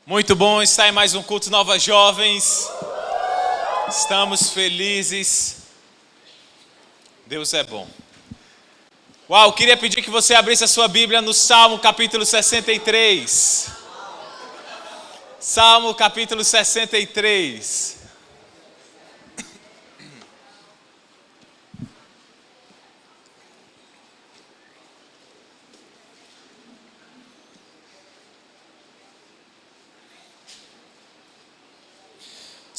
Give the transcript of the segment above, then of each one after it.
Muito bom estar em mais um culto Nova Jovens. Estamos felizes. Deus é bom. Uau, queria pedir que você abrisse a sua Bíblia no Salmo capítulo 63. Salmo capítulo 63.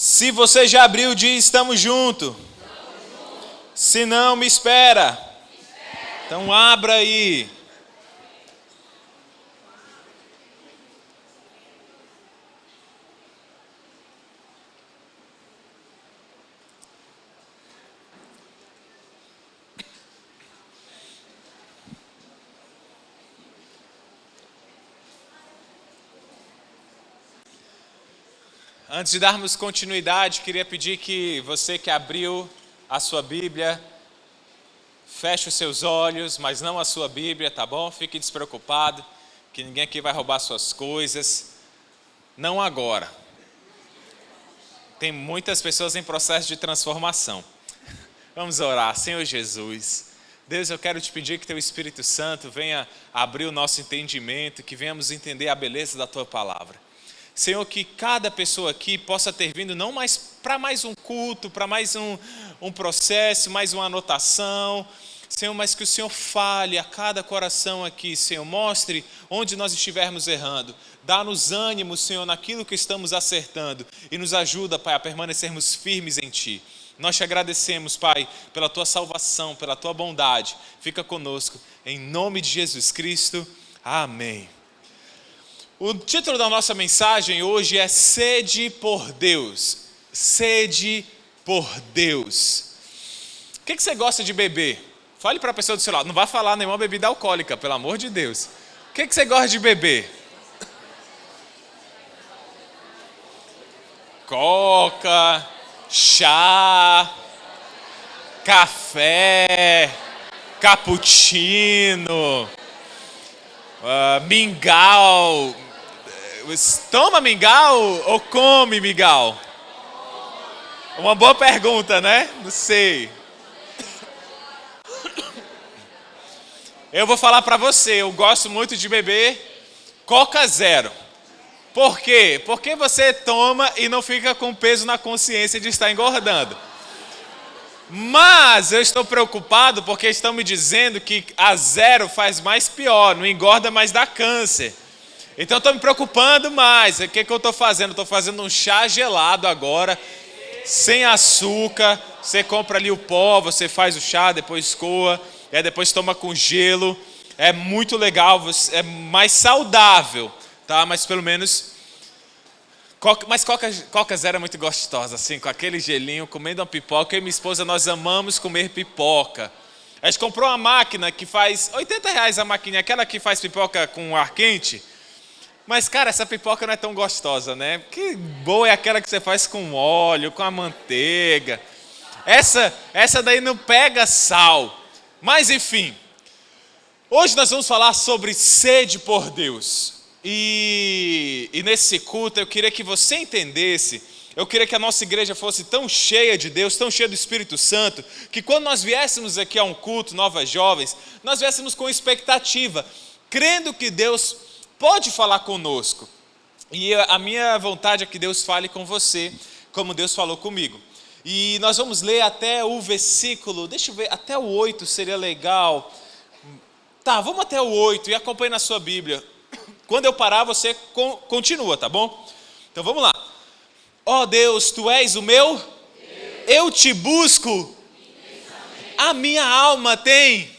Se você já abriu, diz estamos juntos. Se não, me espera. Então abra aí. Antes de darmos continuidade, queria pedir que você que abriu a sua Bíblia, feche os seus olhos, mas não a sua Bíblia, tá bom? Fique despreocupado, que ninguém aqui vai roubar suas coisas. Não agora. Tem muitas pessoas em processo de transformação. Vamos orar. Senhor Jesus, Deus, eu quero te pedir que Teu Espírito Santo venha abrir o nosso entendimento, que venhamos entender a beleza da Tua palavra. Senhor, que cada pessoa aqui possa ter vindo não mais para mais um culto, para mais um processo, mais uma anotação, Senhor, mas que o Senhor fale a cada coração aqui, Senhor, mostre onde nós estivermos errando, dá-nos ânimo, Senhor, naquilo que estamos acertando e nos ajuda, Pai, a permanecermos firmes em Ti. Nós te agradecemos, Pai, pela Tua salvação, pela Tua bondade. Fica conosco, em nome de Jesus Cristo. Amém. O título da nossa mensagem hoje é Sede por Deus. Sede por Deus. O que você gosta de beber? Fale para a pessoa do seu lado. Não vai falar nenhuma bebida alcoólica, pelo amor de Deus. O que você gosta de beber? Coca, chá, café, cappuccino, mingau. Toma mingau ou come mingau? Uma boa pergunta, né? Não sei. Eu vou falar para você, eu gosto muito de beber Coca Zero. Por quê? Porque você toma e não fica com peso na consciência de estar engordando. Mas eu estou preocupado porque estão me dizendo que a zero faz mais pior, não engorda, mas dá câncer. Então estou me preocupando mais. O que eu estou fazendo? Estou fazendo um chá gelado agora, sem açúcar. Você compra ali o pó, você faz o chá, depois coa, e aí depois toma com gelo. É muito legal, é mais saudável, tá? Mas pelo menos... Mas Coca Zero é muito gostosa, assim, com aquele gelinho, comendo uma pipoca. Eu e minha esposa, nós amamos comer pipoca. A gente comprou uma máquina que faz R$80 a maquininha, aquela que faz pipoca com ar quente. Mas, cara, essa pipoca não é tão gostosa, né? Que boa é aquela que você faz com óleo, com a manteiga. Essa daí não pega sal. Mas, enfim, hoje nós vamos falar sobre sede por Deus. E nesse culto eu queria que você entendesse, eu queria que a nossa igreja fosse tão cheia de Deus, tão cheia do Espírito Santo, que quando nós viéssemos aqui a um culto, Novas Jovens, nós viéssemos com expectativa, crendo que Deus pode falar conosco. E a minha vontade é que Deus fale com você, como Deus falou comigo. E nós vamos ler até o versículo, deixa eu ver, até o 8 seria legal. Tá, vamos até o 8 e acompanhe na sua Bíblia. Quando eu parar, você continua, tá bom? Então vamos lá. Ó Deus, Tu és o meu? Deus. Eu te busco. A minha alma tem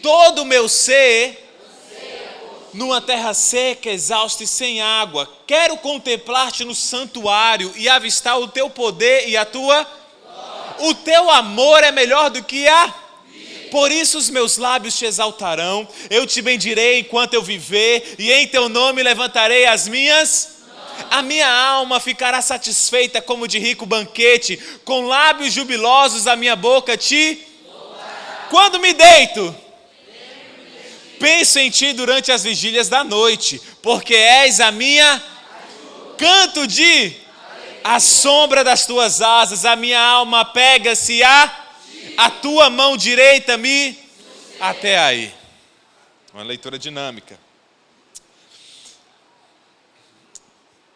todo o meu ser numa terra seca, exausta e sem água. Quero contemplar-te no santuário e avistar o Teu poder e a Tua... O Teu amor é melhor do que a... Por isso os meus lábios te exaltarão, eu te bendirei enquanto eu viver, e em teu nome levantarei as minhas... A minha alma ficará satisfeita como de rico banquete, com lábios jubilosos a minha boca te... Quando me deito, penso em ti durante as vigílias da noite, porque és a minha canto de à sombra das tuas asas, a minha alma pega-se a tua mão direita me até aí. Uma leitura dinâmica.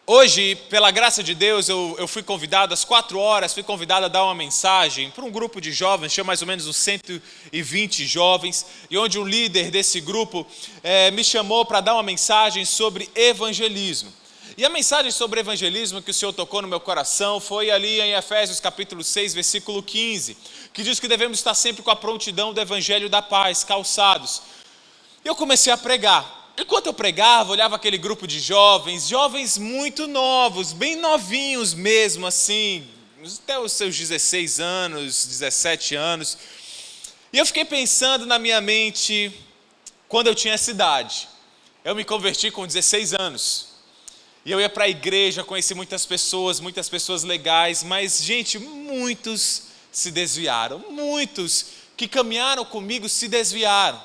Hoje, pela graça de Deus, eu fui convidado às 4h, fui convidado a dar uma mensagem para um grupo de jovens, tinha mais ou menos uns 120 jovens, e onde um líder desse grupo me chamou para dar uma mensagem sobre evangelismo. E a mensagem sobre evangelismo que o Senhor tocou no meu coração foi ali em Efésios capítulo 6, versículo 15, que diz que devemos estar sempre com a prontidão do evangelho da paz, calçados. Eu comecei a pregar. Enquanto eu pregava, olhava aquele grupo de jovens muito novos, bem novinhos mesmo, assim, até os seus 16 anos, 17 anos. E eu fiquei pensando na minha mente, quando eu tinha essa idade. Eu me converti com 16 anos. E eu ia para a igreja, conheci muitas pessoas legais, mas, gente, muitos se desviaram. Muitos que caminharam comigo se desviaram.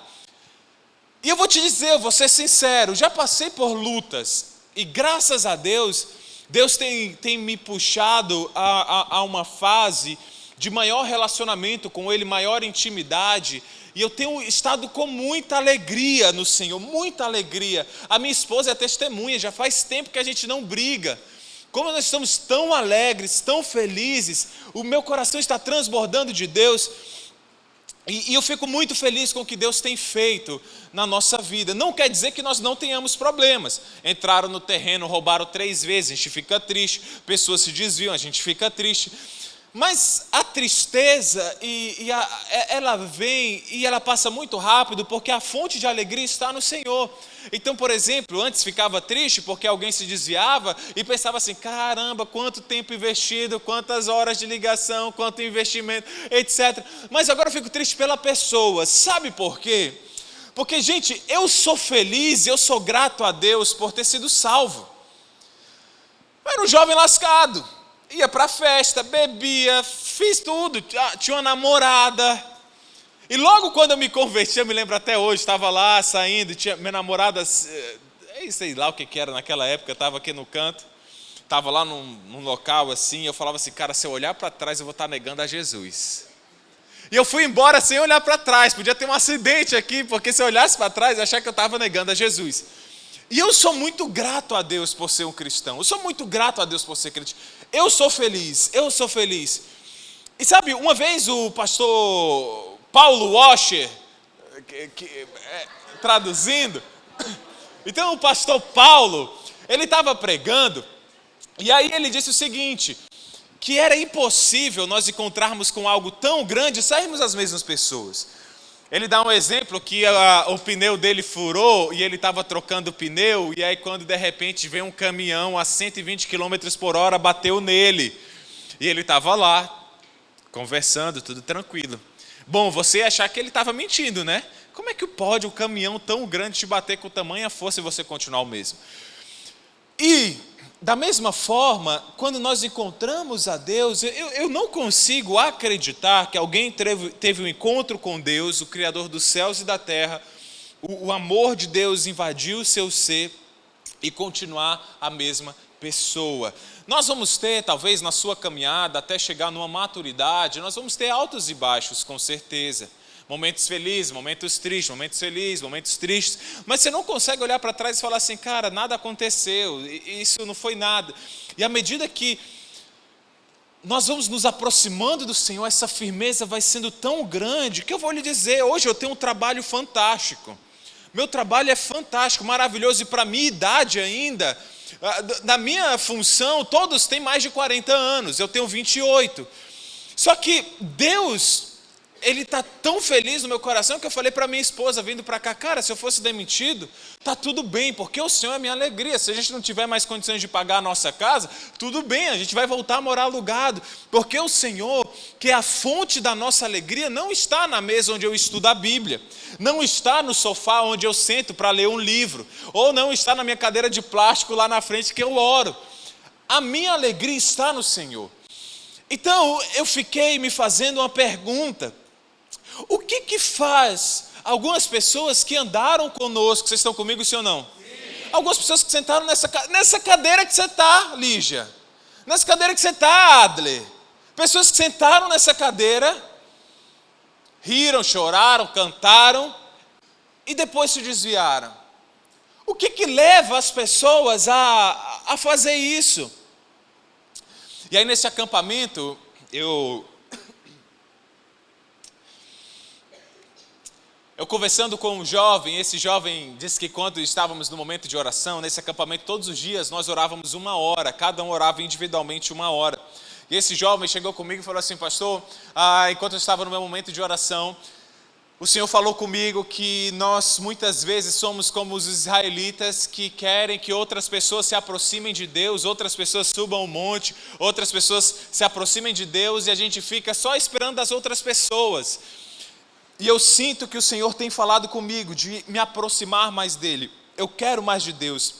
E eu vou te dizer, eu vou ser sincero, já passei por lutas e graças a Deus, Deus tem me puxado a uma fase de maior relacionamento com Ele, maior intimidade, e eu tenho estado com muita alegria no Senhor, muita alegria. A minha esposa é testemunha, já faz tempo que a gente não briga. Como nós estamos tão alegres, tão felizes, o meu coração está transbordando de Deus. E eu fico muito feliz com o que Deus tem feito na nossa vida. Não quer dizer que nós não tenhamos problemas. Entraram no terreno, roubaram 3 vezes, a gente fica triste. Pessoas se desviam, a gente fica triste. Mas a tristeza, ela vem e ela passa muito rápido, porque a fonte de alegria está no Senhor. Então, por exemplo, antes ficava triste porque alguém se desviava e pensava assim, caramba, quanto tempo investido, quantas horas de ligação, quanto investimento, etc. Mas agora eu fico triste pela pessoa. Sabe por quê? Porque, gente, eu sou feliz, eu sou grato a Deus por ter sido salvo. Eu era um jovem lascado. Ia para a festa, bebia, fiz tudo, tinha uma namorada. E logo quando eu me converti, eu me lembro até hoje, estava lá saindo, tinha minha namorada, sei lá o que era naquela época, estava aqui no canto, estava lá num local assim, eu falava assim, cara, se eu olhar para trás eu vou estar negando a Jesus. E eu fui embora sem olhar para trás, podia ter um acidente aqui, porque se eu olhasse para trás, eu ia achar que eu estava negando a Jesus. E eu sou muito grato a Deus por ser um cristão, eu sou muito grato a Deus por ser cristão. Eu sou feliz. E sabe, uma vez o pastor Paulo Washer, traduzindo, então o pastor Paulo, ele estava pregando, e aí ele disse o seguinte, que era impossível nós encontrarmos com algo tão grande e sairmos as mesmas pessoas. Ele dá um exemplo que o pneu dele furou e ele estava trocando o pneu e aí quando de repente veio um caminhão a 120 km por hora, bateu nele. E ele estava lá, conversando, tudo tranquilo. Bom, você ia achar que ele estava mentindo, né? Como é que pode um caminhão tão grande te bater com tamanha força e você continuar o mesmo? E da mesma forma, quando nós encontramos a Deus, eu não consigo acreditar que alguém teve um encontro com Deus, o Criador dos céus e da terra, o amor de Deus invadiu o seu ser e continuar a mesma pessoa. Nós vamos ter, talvez na sua caminhada, até chegar numa maturidade, nós vamos ter altos e baixos, com certeza. Momentos felizes, momentos tristes, momentos felizes, momentos tristes. Mas você não consegue olhar para trás e falar assim, cara, nada aconteceu, isso não foi nada. E à medida que nós vamos nos aproximando do Senhor, essa firmeza vai sendo tão grande, que eu vou lhe dizer, hoje eu tenho um trabalho fantástico. Meu trabalho é fantástico, maravilhoso, e para a minha idade ainda, na minha função, todos têm mais de 40 anos, eu tenho 28. Só que Deus, Ele está tão feliz no meu coração que eu falei para minha esposa vindo para cá, cara, se eu fosse demitido, tá tudo bem, porque o Senhor é minha alegria. Se a gente não tiver mais condições de pagar a nossa casa, tudo bem, a gente vai voltar a morar alugado, porque o Senhor, que é a fonte da nossa alegria, não está na mesa onde eu estudo a Bíblia, não está no sofá onde eu sento para ler um livro, ou não está na minha cadeira de plástico lá na frente que eu oro. A minha alegria está no Senhor. Então eu fiquei me fazendo uma pergunta: o que faz algumas pessoas que andaram conosco, vocês estão comigo, sim ou não? Sim. Algumas pessoas que sentaram nessa cadeira que você está, Lígia. Nessa cadeira que você está, Adler. Pessoas que sentaram nessa cadeira, riram, choraram, cantaram e depois se desviaram. O que leva as pessoas a fazer isso? E aí nesse acampamento, eu conversando com um jovem, esse jovem disse que quando estávamos no momento de oração, nesse acampamento todos os dias nós orávamos 1 hora, cada um orava individualmente 1 hora. E esse jovem chegou comigo e falou assim: pastor, enquanto eu estava no meu momento de oração, o Senhor falou comigo que nós muitas vezes somos como os israelitas que querem que outras pessoas se aproximem de Deus, outras pessoas subam o monte, outras pessoas se aproximem de Deus e a gente fica só esperando as outras pessoas. E eu sinto que o Senhor tem falado comigo de me aproximar mais dEle. Eu quero mais de Deus.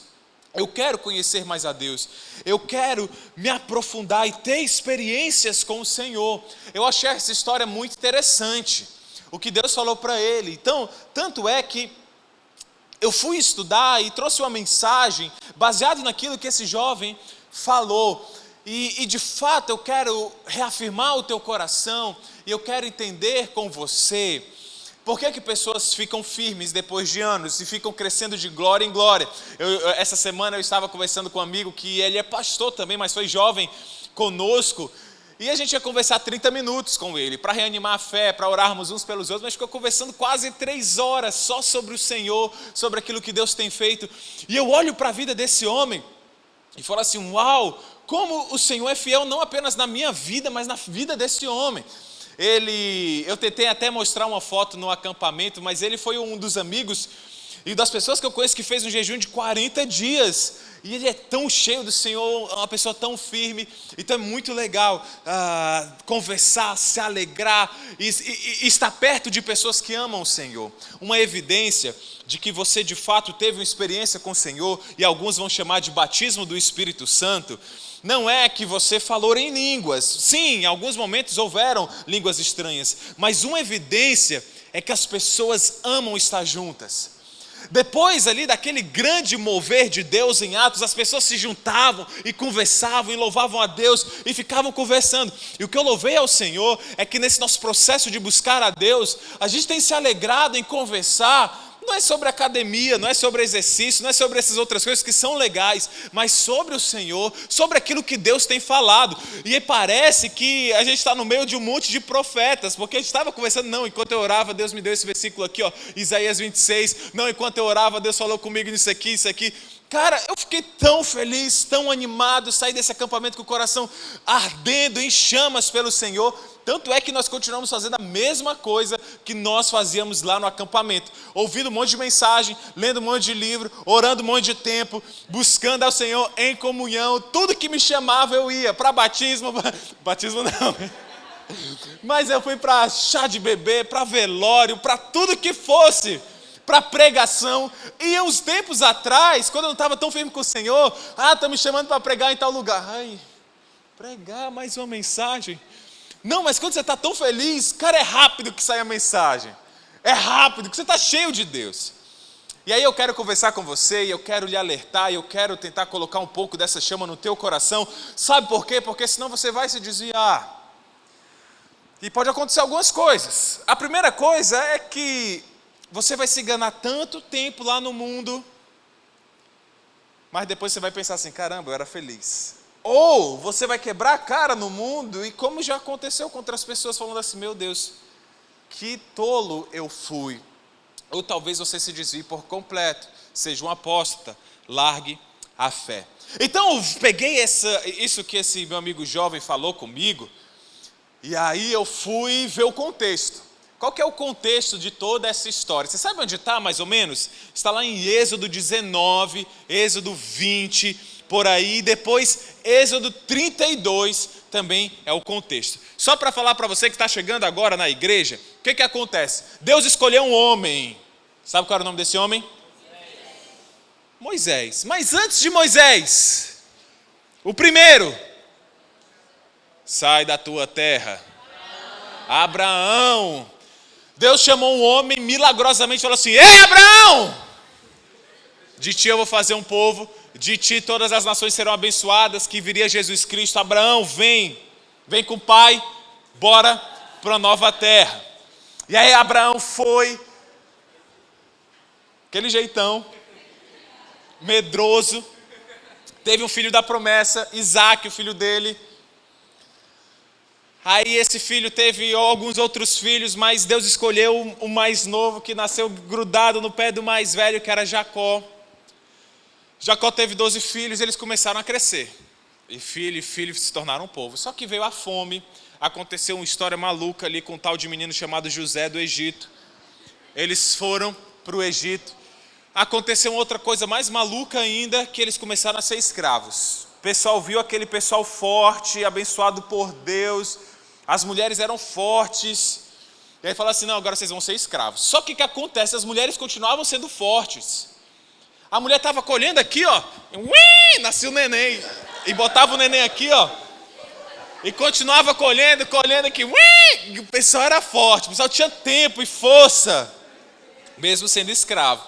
Eu quero conhecer mais a Deus. Eu quero me aprofundar e ter experiências com o Senhor. Eu achei essa história muito interessante. O que Deus falou para ele. Então, tanto é que eu fui estudar e trouxe uma mensagem baseada naquilo que esse jovem falou. E de fato eu quero reafirmar o teu coração e eu quero entender com você por que pessoas ficam firmes depois de anos e ficam crescendo de glória em glória. Essa semana eu estava conversando com um amigo que ele é pastor também, mas foi jovem conosco. E a gente ia conversar 30 minutos com ele, para reanimar a fé, para orarmos uns pelos outros, mas ficou conversando quase 3 horas só sobre o Senhor, sobre aquilo que Deus tem feito. E eu olho para a vida desse homem e falo assim: uau, como o Senhor é fiel não apenas na minha vida, mas na vida desse homem. Eu tentei até mostrar uma foto no acampamento, mas ele foi um dos amigos e das pessoas que eu conheço que fez um jejum de 40 dias. E ele é tão cheio do Senhor, uma pessoa tão firme. Então é muito legal conversar, se alegrar e estar perto de pessoas que amam o Senhor. Uma evidência de que você de fato teve uma experiência com o Senhor, e alguns vão chamar de batismo do Espírito Santo, não é que você falou em línguas. Sim, em alguns momentos houveram línguas estranhas, mas uma evidência é que as pessoas amam estar juntas. Depois ali daquele grande mover de Deus em Atos, as pessoas se juntavam e conversavam e louvavam a Deus e ficavam conversando. E o que eu louvei ao Senhor é que nesse nosso processo de buscar a Deus, a gente tem se alegrado em conversar. Não é sobre academia, não é sobre exercício, não é sobre essas outras coisas que são legais, mas sobre o Senhor, sobre aquilo que Deus tem falado. E parece que a gente está no meio de um monte de profetas, porque a gente estava conversando, não, enquanto eu orava, Deus me deu esse versículo aqui, ó, Isaías 26, não, enquanto eu orava, Deus falou comigo nisso aqui, isso aqui. Cara, eu fiquei tão feliz, tão animado, saí desse acampamento com o coração ardendo em chamas pelo Senhor. Tanto é que nós continuamos fazendo a mesma coisa que nós fazíamos lá no acampamento. Ouvindo um monte de mensagem, lendo um monte de livro, orando um monte de tempo, buscando ao Senhor em comunhão. Tudo que me chamava eu ia, para batismo não. Mas eu fui para chá de bebê, para velório, para tudo que fosse. Para pregação. E uns tempos atrás, quando eu não estava tão firme com o Senhor, estão me chamando para pregar em tal lugar. Pregar mais uma mensagem. Não, mas quando você está tão feliz, cara, é rápido que sai a mensagem. É rápido, que você está cheio de Deus. E aí eu quero conversar com você, e eu quero lhe alertar, e eu quero tentar colocar um pouco dessa chama no teu coração. Sabe por quê? Porque senão você vai se desviar. E pode acontecer algumas coisas. A primeira coisa é que você vai se enganar tanto tempo lá no mundo, mas depois você vai pensar assim: caramba, eu era feliz. Ou você vai quebrar a cara no mundo, e como já aconteceu com outras pessoas, falando assim: meu Deus, que tolo eu fui. Ou talvez você se desvie por completo, seja um apóstata, largue a fé. Então eu peguei isso que esse meu amigo jovem falou comigo, e aí eu fui ver o contexto. Qual que é o contexto de toda essa história? Você sabe onde está mais ou menos? Está lá em Êxodo 19, Êxodo 20, por aí. Depois Êxodo 32 também é o contexto. Só para falar para você que está chegando agora na igreja, o que acontece? Deus escolheu um homem. Sabe qual era o nome desse homem? Moisés. Mas antes de Moisés, o primeiro: sai da tua terra. Abraão. Deus chamou um homem milagrosamente e falou assim: ei, Abraão! De ti eu vou fazer um povo, de ti todas as nações serão abençoadas, que viria Jesus Cristo. Abraão, vem com o pai, bora para a nova terra. E aí Abraão foi, aquele jeitão, medroso, teve um filho da promessa, Isaac, o filho dele. Aí esse filho teve alguns outros filhos, mas Deus escolheu o mais novo, que nasceu grudado no pé do mais velho, que era Jacó. Jacó teve 12 filhos e eles começaram a crescer. E filho se tornaram um povo. Só que veio a fome, aconteceu uma história maluca ali com um tal de menino chamado José do Egito. Eles foram para o Egito. Aconteceu outra coisa mais maluca ainda, que eles começaram a ser escravos. O pessoal viu aquele pessoal forte, abençoado por Deus. As mulheres eram fortes. E aí falaram assim, não, agora vocês vão ser escravos. Só que o que acontece? As mulheres continuavam sendo fortes. A mulher estava colhendo aqui, ó. Nasceu o neném. E botava o neném aqui, ó. E continuava colhendo aqui. E o pessoal era forte. O pessoal tinha tempo e força. Mesmo sendo escravo.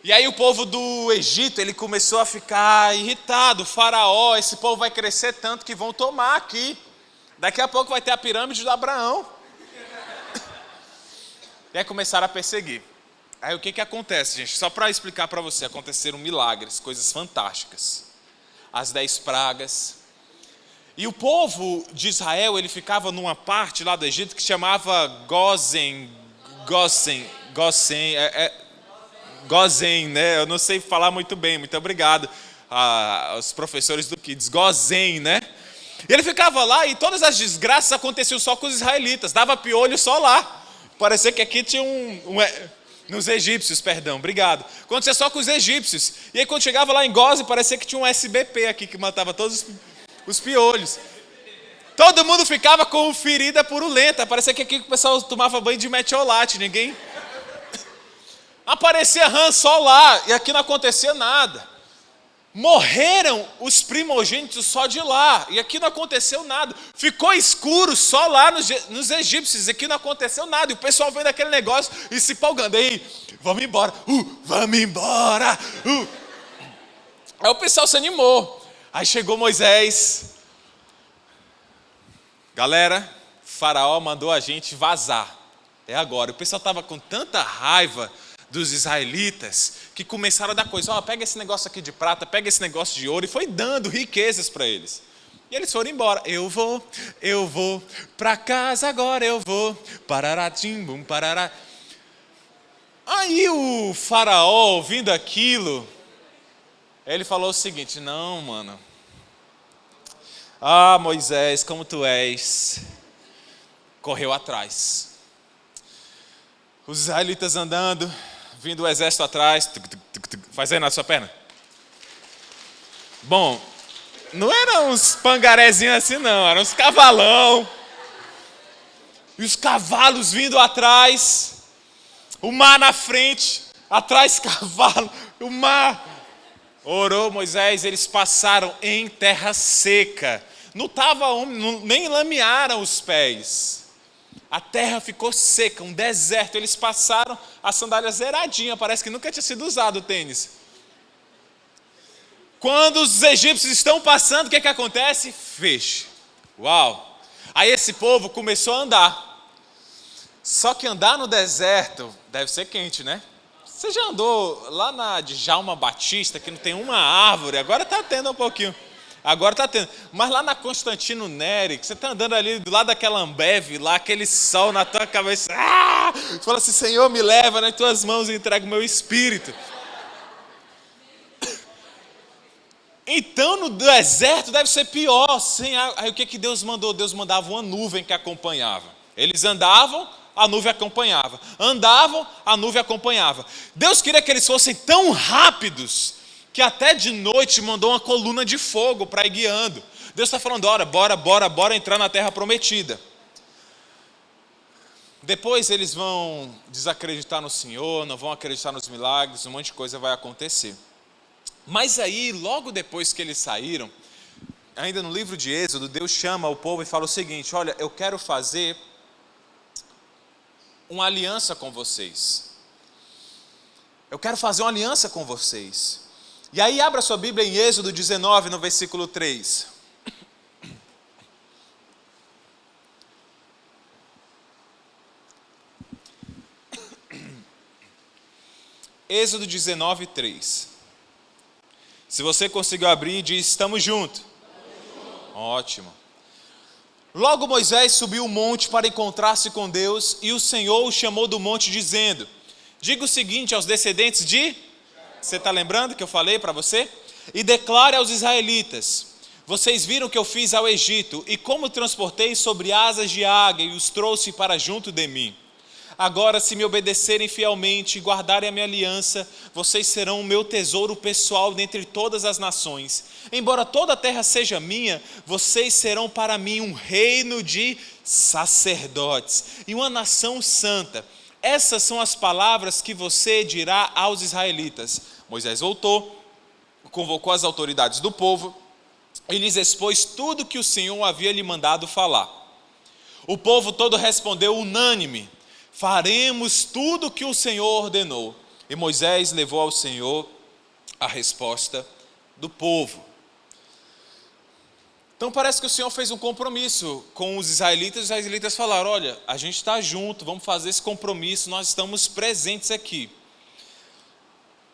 E aí o povo do Egito, ele começou a ficar irritado. O faraó, esse povo vai crescer tanto que vão tomar aqui. Daqui a pouco vai ter a pirâmide de Abraão. E aí começaram a perseguir. Aí o que acontece, gente? Só para explicar para você, aconteceram milagres, coisas fantásticas. As 10 pragas. E o povo de Israel, ele ficava numa parte lá do Egito que chamava Gozen, né? Eu não sei falar muito bem, muito obrigado aos professores do Kids. Gozen, né? E ele ficava lá e todas as desgraças aconteciam só com os israelitas. Dava piolho só lá. Parecia que aqui tinha nos egípcios, perdão, obrigado. Acontecia só com os egípcios. E aí quando chegava lá em Gozen, parecia que tinha um SBP aqui que matava todos os piolhos. Todo mundo ficava com ferida purulenta. Parecia que aqui o pessoal tomava banho de metiolate. Ninguém... Aparecia rã só lá e aqui não acontecia nada. Morreram os primogênitos só de lá e aqui não aconteceu nada. Ficou escuro só lá nos egípcios, aqui não aconteceu nada. E o pessoal vendo aquele negócio e se empolgando. Aí, vamos embora, vamos embora. Aí o pessoal se animou. Aí chegou Moisés. Galera, o faraó mandou a gente vazar. É agora. O pessoal estava com tanta raiva dos israelitas, que começaram a dar coisa, pega esse negócio aqui de prata, pega esse negócio de ouro, e foi dando riquezas para eles. E eles foram embora. Eu vou para casa agora, eu vou, parará, timbum, parará. Aí o faraó, ouvindo aquilo, ele falou o seguinte, não, mano, Moisés, como tu és, correu atrás. Os israelitas andando, vindo o exército atrás, faz aí na sua perna. Bom, não eram uns pangarezinhos assim não, eram uns cavalão. E os cavalos vindo atrás, o mar na frente, atrás cavalo, o mar. Orou Moisés, eles passaram em terra seca. Nem lamearam os pés. A terra ficou seca, um deserto. Eles passaram a sandália zeradinha, parece que nunca tinha sido usado o tênis. Quando os egípcios estão passando, o que acontece? Fecha. Uau! Aí esse povo começou a andar. Só que andar no deserto deve ser quente, né? Você já andou lá na Djalma Batista, que não tem uma árvore? Agora está tendo um pouquinho. Agora está tendo. Mas lá na Constantino Neri, que você está andando ali do lado daquela Ambev, lá aquele sol na tua cabeça. Você fala assim, Senhor, me leva nas tuas mãos e entrega o meu espírito. Então no deserto deve ser pior. Sem água. Aí o que Deus mandou? Deus mandava uma nuvem que acompanhava. Eles andavam, a nuvem acompanhava. Andavam, a nuvem acompanhava. Deus queria que eles fossem tão rápidos que até de noite mandou uma coluna de fogo para ir guiando. Deus está falando, bora entrar na terra prometida. Depois eles vão desacreditar no Senhor, não vão acreditar nos milagres, um monte de coisa vai acontecer. Mas aí, logo depois que eles saíram, ainda no livro de Êxodo, Deus chama o povo e fala o seguinte, olha, eu quero fazer uma aliança com vocês. Eu quero fazer uma aliança com vocês. E aí abra sua Bíblia em Êxodo 19, no versículo 3. Êxodo 19, 3. Se você conseguiu abrir, diz: estamos juntos. Ótimo. Logo Moisés subiu o monte para encontrar-se com Deus, e o Senhor o chamou do monte dizendo: diga o seguinte aos descendentes de... Você está lembrando que eu falei para você? E declare aos israelitas: vocês viram o que eu fiz ao Egito, e como transportei sobre asas de águia e os trouxe para junto de mim. Agora, se me obedecerem fielmente e guardarem a minha aliança, vocês serão o meu tesouro pessoal dentre todas as nações. Embora toda a terra seja minha, vocês serão para mim um reino de sacerdotes e uma nação santa. Essas são as palavras que você dirá aos israelitas. Moisés voltou, convocou as autoridades do povo e lhes expôs tudo que o Senhor havia lhe mandado falar. O povo todo respondeu unânime: faremos tudo o que o Senhor ordenou. E Moisés levou ao Senhor a resposta do povo. Então parece que o Senhor fez um compromisso com os israelitas falaram: olha, a gente está junto, vamos fazer esse compromisso, nós estamos presentes aqui.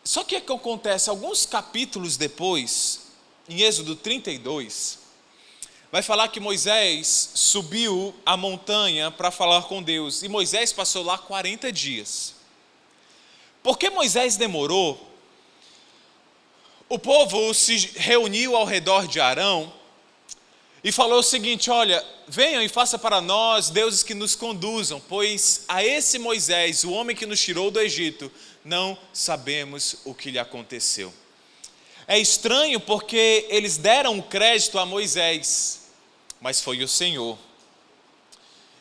Só que o que acontece, alguns capítulos depois, em Êxodo 32, vai falar que Moisés subiu a montanha para falar com Deus, e Moisés passou lá 40 dias. Por que Moisés demorou? O povo se reuniu ao redor de Arão e falou o seguinte: olha, venham e façam para nós deuses que nos conduzam, pois a esse Moisés, o homem que nos tirou do Egito, não sabemos o que lhe aconteceu. É estranho porque eles deram o crédito a Moisés, mas foi o Senhor.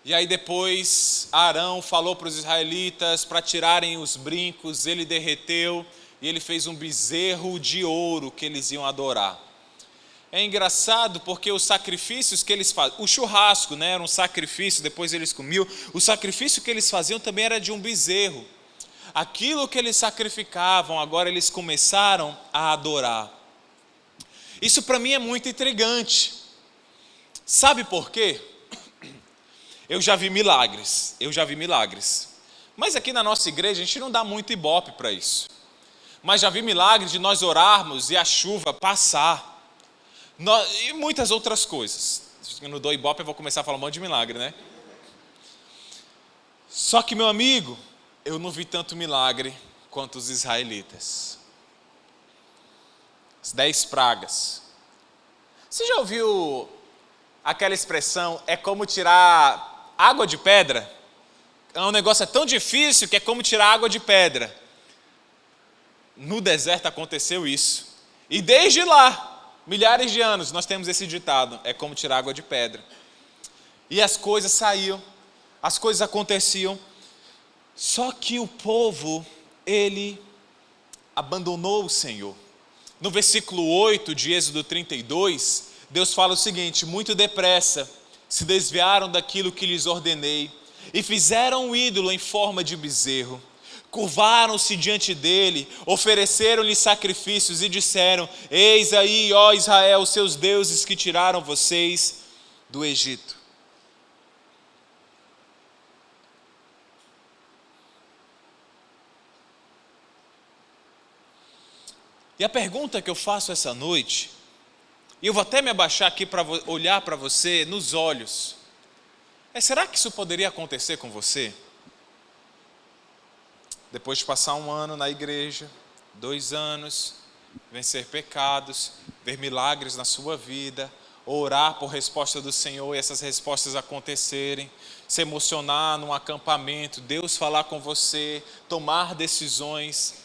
E aí depois Arão falou para os israelitas para tirarem os brincos, ele derreteu e ele fez um bezerro de ouro que eles iam adorar. É engraçado porque os sacrifícios que eles faziam, o churrasco, né, era um sacrifício, depois eles comiam, o sacrifício que eles faziam também era de um bezerro. Aquilo que eles sacrificavam, agora eles começaram a adorar. Isso para mim é muito intrigante. Sabe por quê? Eu já vi milagres. Mas aqui na nossa igreja a gente não dá muito ibope para isso. Mas já vi milagres de nós orarmos e a chuva passar. E muitas outras coisas. Se eu não dou ibope, eu vou começar a falar um monte de milagre, né? Só que, meu amigo, eu não vi tanto milagre quanto os israelitas. As 10 pragas. Você já ouviu aquela expressão, é como tirar água de pedra? É um negócio tão difícil que é como tirar água de pedra. No deserto aconteceu isso. E desde lá, milhares de anos, nós temos esse ditado, é como tirar água de pedra. E as coisas saíam, as coisas aconteciam. Só que o povo, ele abandonou o Senhor. No versículo 8 de Êxodo 32, Deus fala o seguinte: muito depressa se desviaram daquilo que lhes ordenei e fizeram um ídolo em forma de bezerro. Curvaram-se diante dele, ofereceram-lhe sacrifícios e disseram: eis aí, ó Israel, os seus deuses que tiraram vocês do Egito. E a pergunta que eu faço essa noite, e eu vou até me abaixar aqui para olhar para você nos olhos, é: será que isso poderia acontecer com você? Depois de passar 1 ano na igreja, 2 anos, vencer pecados, ver milagres na sua vida, orar por resposta do Senhor e essas respostas acontecerem, se emocionar num acampamento, Deus falar com você, tomar decisões.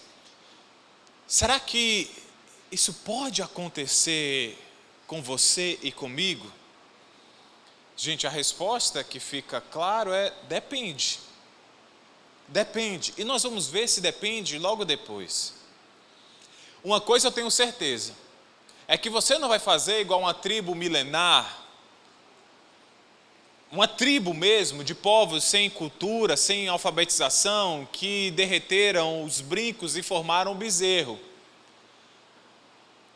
Será que isso pode acontecer com você e comigo? Gente, a resposta que fica claro é: depende. Depende. E nós vamos ver se depende logo depois. Uma coisa eu tenho certeza, é que você não vai fazer igual uma tribo milenar, uma tribo mesmo, de povos sem cultura, sem alfabetização, que derreteram os brincos e formaram um bezerro.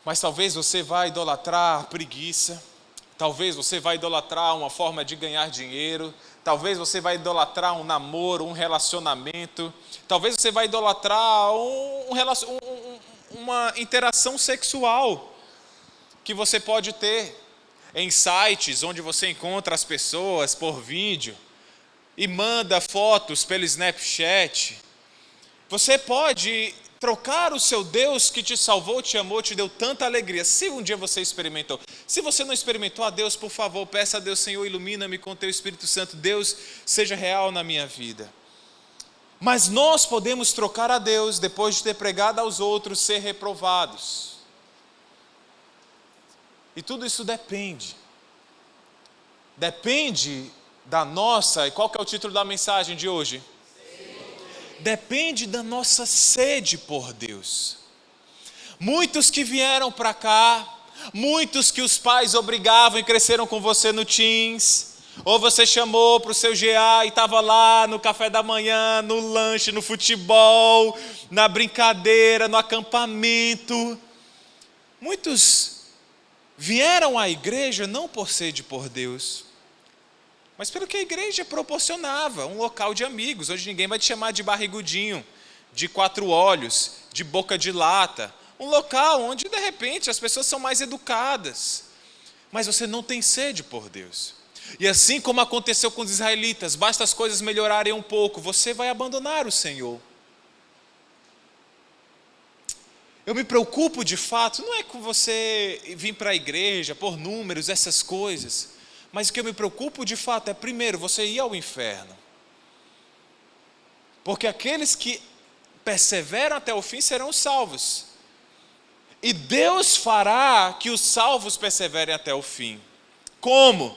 Mas talvez você vá idolatrar preguiça, talvez você vá idolatrar uma forma de ganhar dinheiro, talvez você vá idolatrar um namoro, um relacionamento, talvez você vá idolatrar uma interação sexual que você pode ter em sites onde você encontra as pessoas por vídeo e manda fotos pelo Snapchat. Você pode trocar o seu Deus que te salvou, te amou, te deu tanta alegria. Se um dia você experimentou. Se você não experimentou a Deus, por favor, peça a Deus: Senhor, ilumina-me com teu Espírito Santo. Deus, seja real na minha vida. Mas nós podemos trocar a Deus depois de ter pregado aos outros, ser reprovados. E tudo isso depende da nossa, e qual que é o título da mensagem de hoje? Depende da nossa sede por Deus. Muitos que vieram para cá, muitos que os pais obrigavam e cresceram com você no teens, ou você chamou para o seu GA e estava lá no café da manhã, no lanche, no futebol, na brincadeira, no acampamento. Muitos vieram à igreja não por sede por Deus, mas pelo que a igreja proporcionava, um local de amigos. Hoje ninguém vai te chamar de barrigudinho, de 4 olhos, de boca de lata. Um local onde de repente as pessoas são mais educadas, mas você não tem sede por Deus. E assim como aconteceu com os israelitas, basta as coisas melhorarem um pouco, você vai abandonar o Senhor. Eu me preocupo de fato, não é com você vir para a igreja, por números, essas coisas. Mas o que eu me preocupo de fato é, primeiro, você ir ao inferno. Porque aqueles que perseveram até o fim serão salvos. E Deus fará que os salvos perseverem até o fim. Como?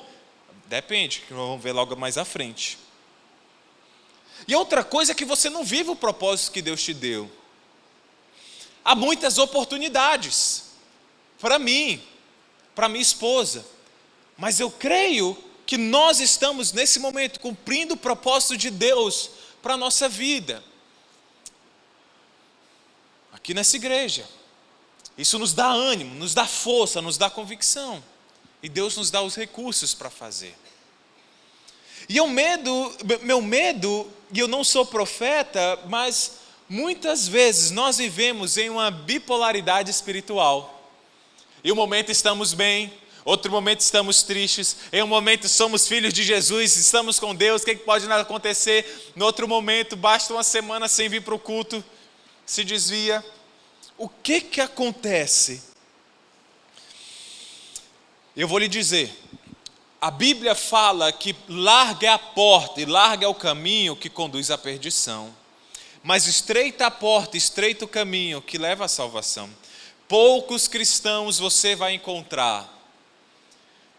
Depende, que vamos ver logo mais à frente. E outra coisa é que você não vive o propósito que Deus te deu. Há muitas oportunidades para mim, para minha esposa. Mas eu creio que nós estamos nesse momento cumprindo o propósito de Deus para a nossa vida. Aqui nessa igreja. Isso nos dá ânimo, nos dá força, nos dá convicção. E Deus nos dá os recursos para fazer. E meu medo, e eu não sou profeta, mas muitas vezes nós vivemos em uma bipolaridade espiritual. Em um momento estamos bem, outro momento estamos tristes, em um momento somos filhos de Jesus, estamos com Deus, o que pode acontecer? No outro momento, basta uma semana sem vir para o culto, se desvia. O que acontece? Eu vou lhe dizer, a Bíblia fala que larga é a porta e larga é o caminho que conduz à perdição, mas estreita a porta, estreito o caminho que leva à salvação. Poucos cristãos você vai encontrar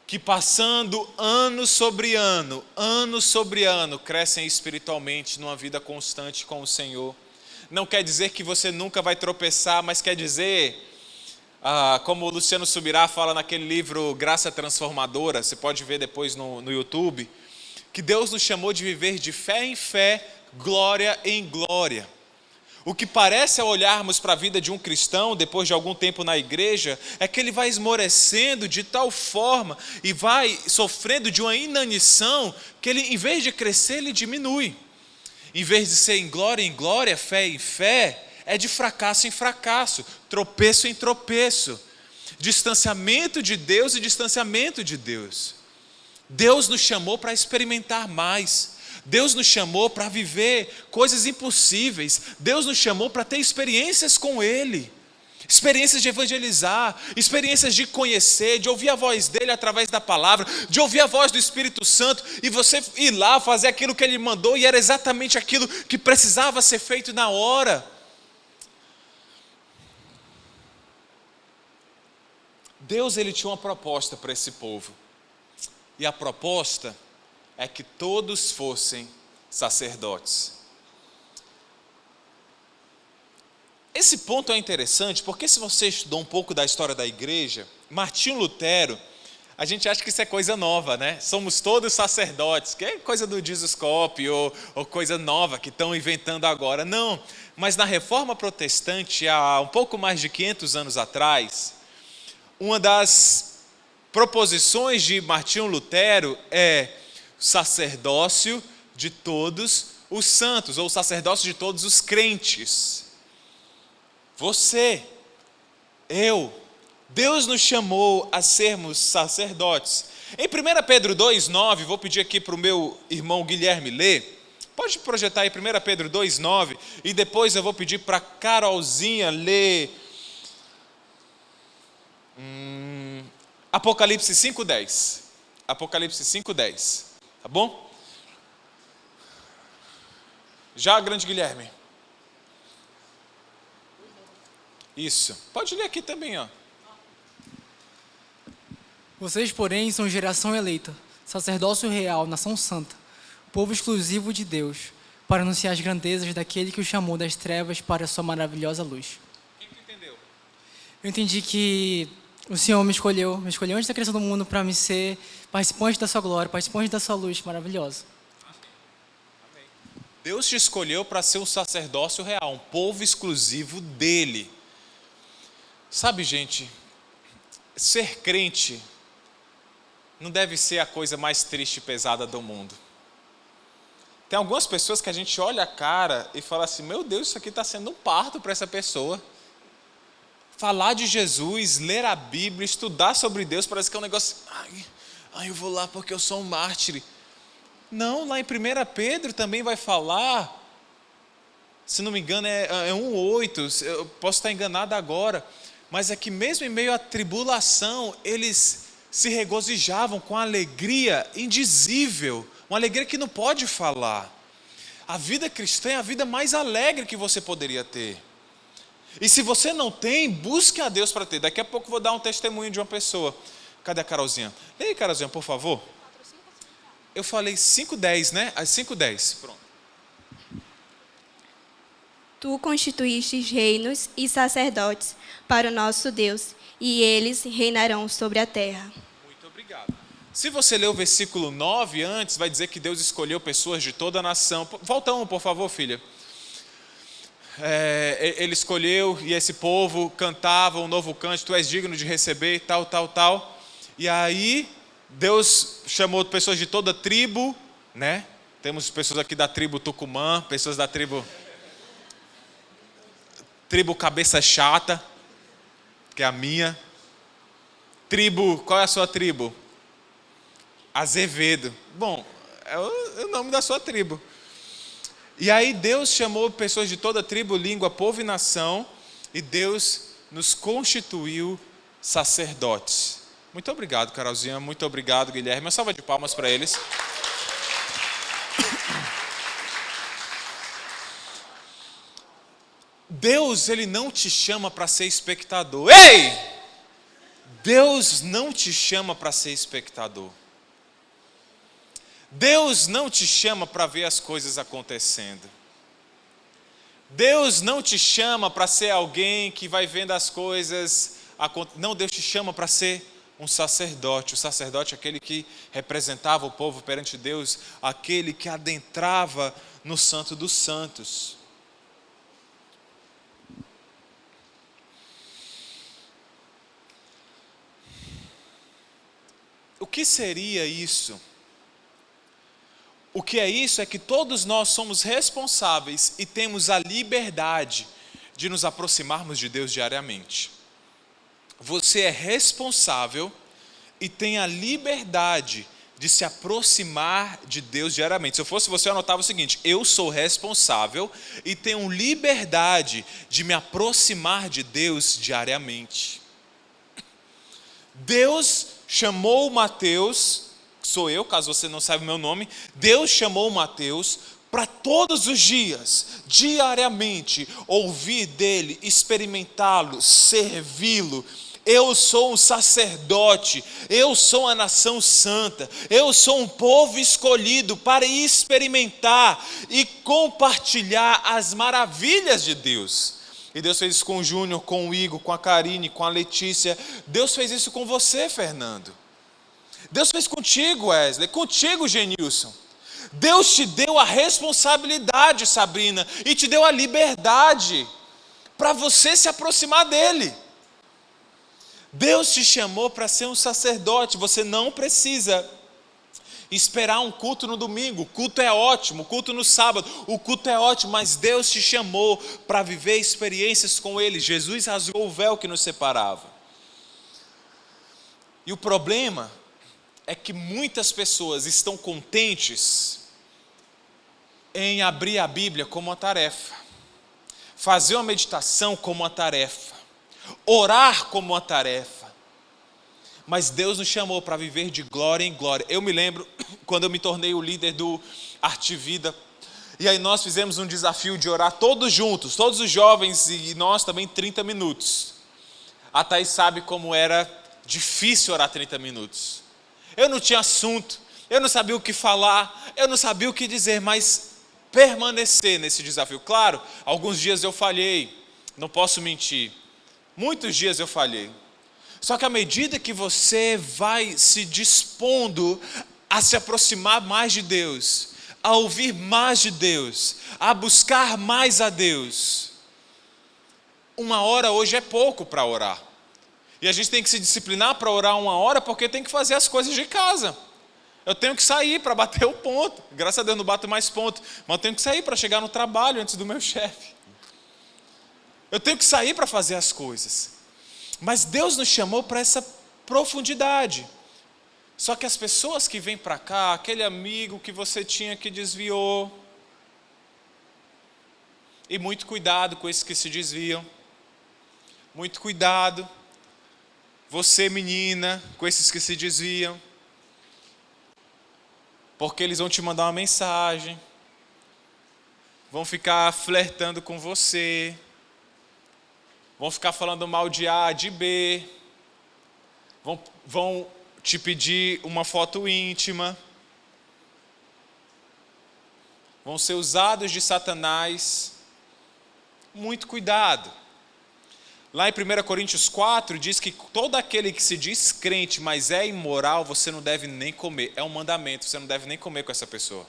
que passando ano sobre ano, crescem espiritualmente numa vida constante com o Senhor. Não quer dizer que você nunca vai tropeçar, mas quer dizer, como o Luciano Subirá fala naquele livro Graça Transformadora, você pode ver depois no YouTube, que Deus nos chamou de viver de fé em fé, glória em glória. O que parece ao olharmos para a vida de um cristão, depois de algum tempo na igreja, é que ele vai esmorecendo de tal forma e vai sofrendo de uma inanição, que ele, em vez de crescer, ele diminui. Em vez de ser em glória, fé em fé, é de fracasso em fracasso, tropeço em tropeço, distanciamento de Deus e distanciamento de Deus. Deus nos chamou para experimentar mais. Deus nos chamou para viver coisas impossíveis. Deus nos chamou para ter experiências com Ele. Experiências de evangelizar, experiências de conhecer, de ouvir a voz dEle através da palavra, de ouvir a voz do Espírito Santo e você ir lá fazer aquilo que Ele mandou e era exatamente aquilo que precisava ser feito na hora. Deus, Ele tinha uma proposta para esse povo. E a proposta é que todos fossem sacerdotes. Esse ponto é interessante porque se você estudou um pouco da história da igreja, Martinho Lutero, A gente acha que isso é coisa nova, né? Somos todos sacerdotes, que é coisa do Jesus Cop ou coisa nova que estão inventando agora. Não, mas na Reforma Protestante, há um pouco mais de 500 anos atrás, uma das proposições de Martinho Lutero é o sacerdócio de todos os santos, ou o sacerdócio de todos os crentes. Você, eu, Deus nos chamou a sermos sacerdotes. Em 1 Pedro 2,9, vou pedir aqui para o meu irmão Guilherme ler. Pode projetar aí 1 Pedro 2,9 e depois eu vou pedir para a Carolzinha ler Apocalipse 5,10. Apocalipse 5,10. Tá bom? Já, grande Guilherme. Isso. Pode ler aqui também, ó. Vocês, porém, são geração eleita, sacerdócio real, nação santa, povo exclusivo de Deus, para anunciar as grandezas daquele que o chamou das trevas para a sua maravilhosa luz. O que tu entendeu? Eu entendi que o Senhor me escolheu antes da criação do mundo para me ser participante da sua glória, participante da sua luz maravilhosa. Amém. Deus te escolheu para ser um sacerdócio real, um povo exclusivo dele. Sabe, gente, ser crente não deve ser a coisa mais triste e pesada do mundo. Tem algumas pessoas que a gente olha a cara e fala assim, meu Deus, isso aqui está sendo um parto para essa pessoa. Falar de Jesus, ler a Bíblia, estudar sobre Deus, parece que é um negócio, eu vou lá porque eu sou um mártir. Não, lá em 1 Pedro também vai falar, se não me engano é 1,8, eu posso estar enganado agora, mas é que mesmo em meio à tribulação, eles se regozijavam com alegria indizível, uma alegria que não pode falar. A vida cristã é a vida mais alegre que você poderia ter. E se você não tem, busque a Deus para ter. Daqui a pouco eu vou dar um testemunho de uma pessoa. Cadê a Carolzinha? Leia aí, Carolzinha, por favor. Eu falei 5,10, né? As 5,10. Pronto. Tu constituístes reinos e sacerdotes para o nosso Deus, e eles reinarão sobre a terra. Muito obrigado. Se você ler o versículo 9 antes, vai dizer que Deus escolheu pessoas de toda a nação. Volta um, por favor, filha. Ele escolheu e esse povo cantava um novo cântico, tu és digno de receber, tal. E aí, Deus chamou pessoas de toda tribo, né? Temos pessoas aqui da tribo Tucumã, pessoas da tribo Cabeça Chata, que é a minha. Tribo, qual é a sua tribo? Azevedo. Bom, é o nome da sua tribo. E aí Deus chamou pessoas de toda tribo, língua, povo e nação, e Deus nos constituiu sacerdotes. Muito obrigado, Carolzinha, muito obrigado, Guilherme. Uma salva de palmas para eles. Deus, Ele não te chama para ser espectador. Ei! Deus não te chama para ser espectador. Deus não te chama para ver as coisas acontecendo. Deus não te chama para ser alguém que vai vendo as coisas acontecendo. Não, Deus te chama para ser um sacerdote. O sacerdote é aquele que representava o povo perante Deus, aquele que adentrava no Santo dos Santos. O que seria isso? O que é isso é que todos nós somos responsáveis e temos a liberdade de nos aproximarmos de Deus diariamente. Você é responsável e tem a liberdade de se aproximar de Deus diariamente. Se eu fosse você, eu anotava o seguinte: eu sou responsável e tenho liberdade de me aproximar de Deus diariamente. Deus chamou Mateus, sou eu, caso você não saiba o meu nome, Deus chamou Mateus para todos os dias, diariamente, ouvir dele, experimentá-lo, servi-lo. Eu sou um sacerdote, eu sou a nação santa, eu sou um povo escolhido para experimentar e compartilhar as maravilhas de Deus. E Deus fez isso com o Júnior, com o Igor, com a Karine, com a Letícia. Deus fez isso com você, Fernando. Deus fez contigo, Wesley, contigo, Genilson. Deus te deu a responsabilidade, Sabrina, e te deu a liberdade para você se aproximar dele. Deus te chamou para ser um sacerdote. Você não precisa esperar um culto no domingo. O culto é ótimo, o culto no sábado, o culto é ótimo, mas Deus te chamou para viver experiências com Ele. Jesus rasgou o véu que nos separava. E o problema é que muitas pessoas estão contentes em abrir a Bíblia como uma tarefa, fazer uma meditação como uma tarefa, orar como uma tarefa. Mas Deus nos chamou para viver de glória em glória. Eu me lembro quando eu me tornei o líder do Arte Vida, e aí nós fizemos um desafio de orar todos juntos, todos os jovens e nós também 30 minutos. A Thaís sabe como era difícil orar 30 minutos. Eu não tinha assunto, eu não sabia o que falar, eu não sabia o que dizer, mas permanecer nesse desafio. Claro, alguns dias eu falhei, não posso mentir. Muitos dias eu falhei. Só que à medida que você vai se dispondo a se aproximar mais de Deus, a ouvir mais de Deus, a buscar mais a Deus, 1 hora hoje é pouco para orar. E a gente tem que se disciplinar para orar 1 hora, porque tem que fazer as coisas de casa. Eu tenho que sair para bater o ponto. Graças a Deus não bato mais ponto. Mas eu tenho que sair para chegar no trabalho antes do meu chefe. Eu tenho que sair para fazer as coisas. Mas Deus nos chamou para essa profundidade. Só que as pessoas que vêm para cá, aquele amigo que você tinha que desviou. E muito cuidado com esses que se desviam. Muito cuidado. Você, menina, com esses que se desviam. Porque eles vão te mandar uma mensagem, vão ficar flertando com você, vão ficar falando mal de A, de B, vão te pedir uma foto íntima, vão ser usados de Satanás. Muito cuidado. Lá em 1 Coríntios 4 diz que todo aquele que se diz crente, mas é imoral, você não deve nem comer. É um mandamento, você não deve nem comer com essa pessoa.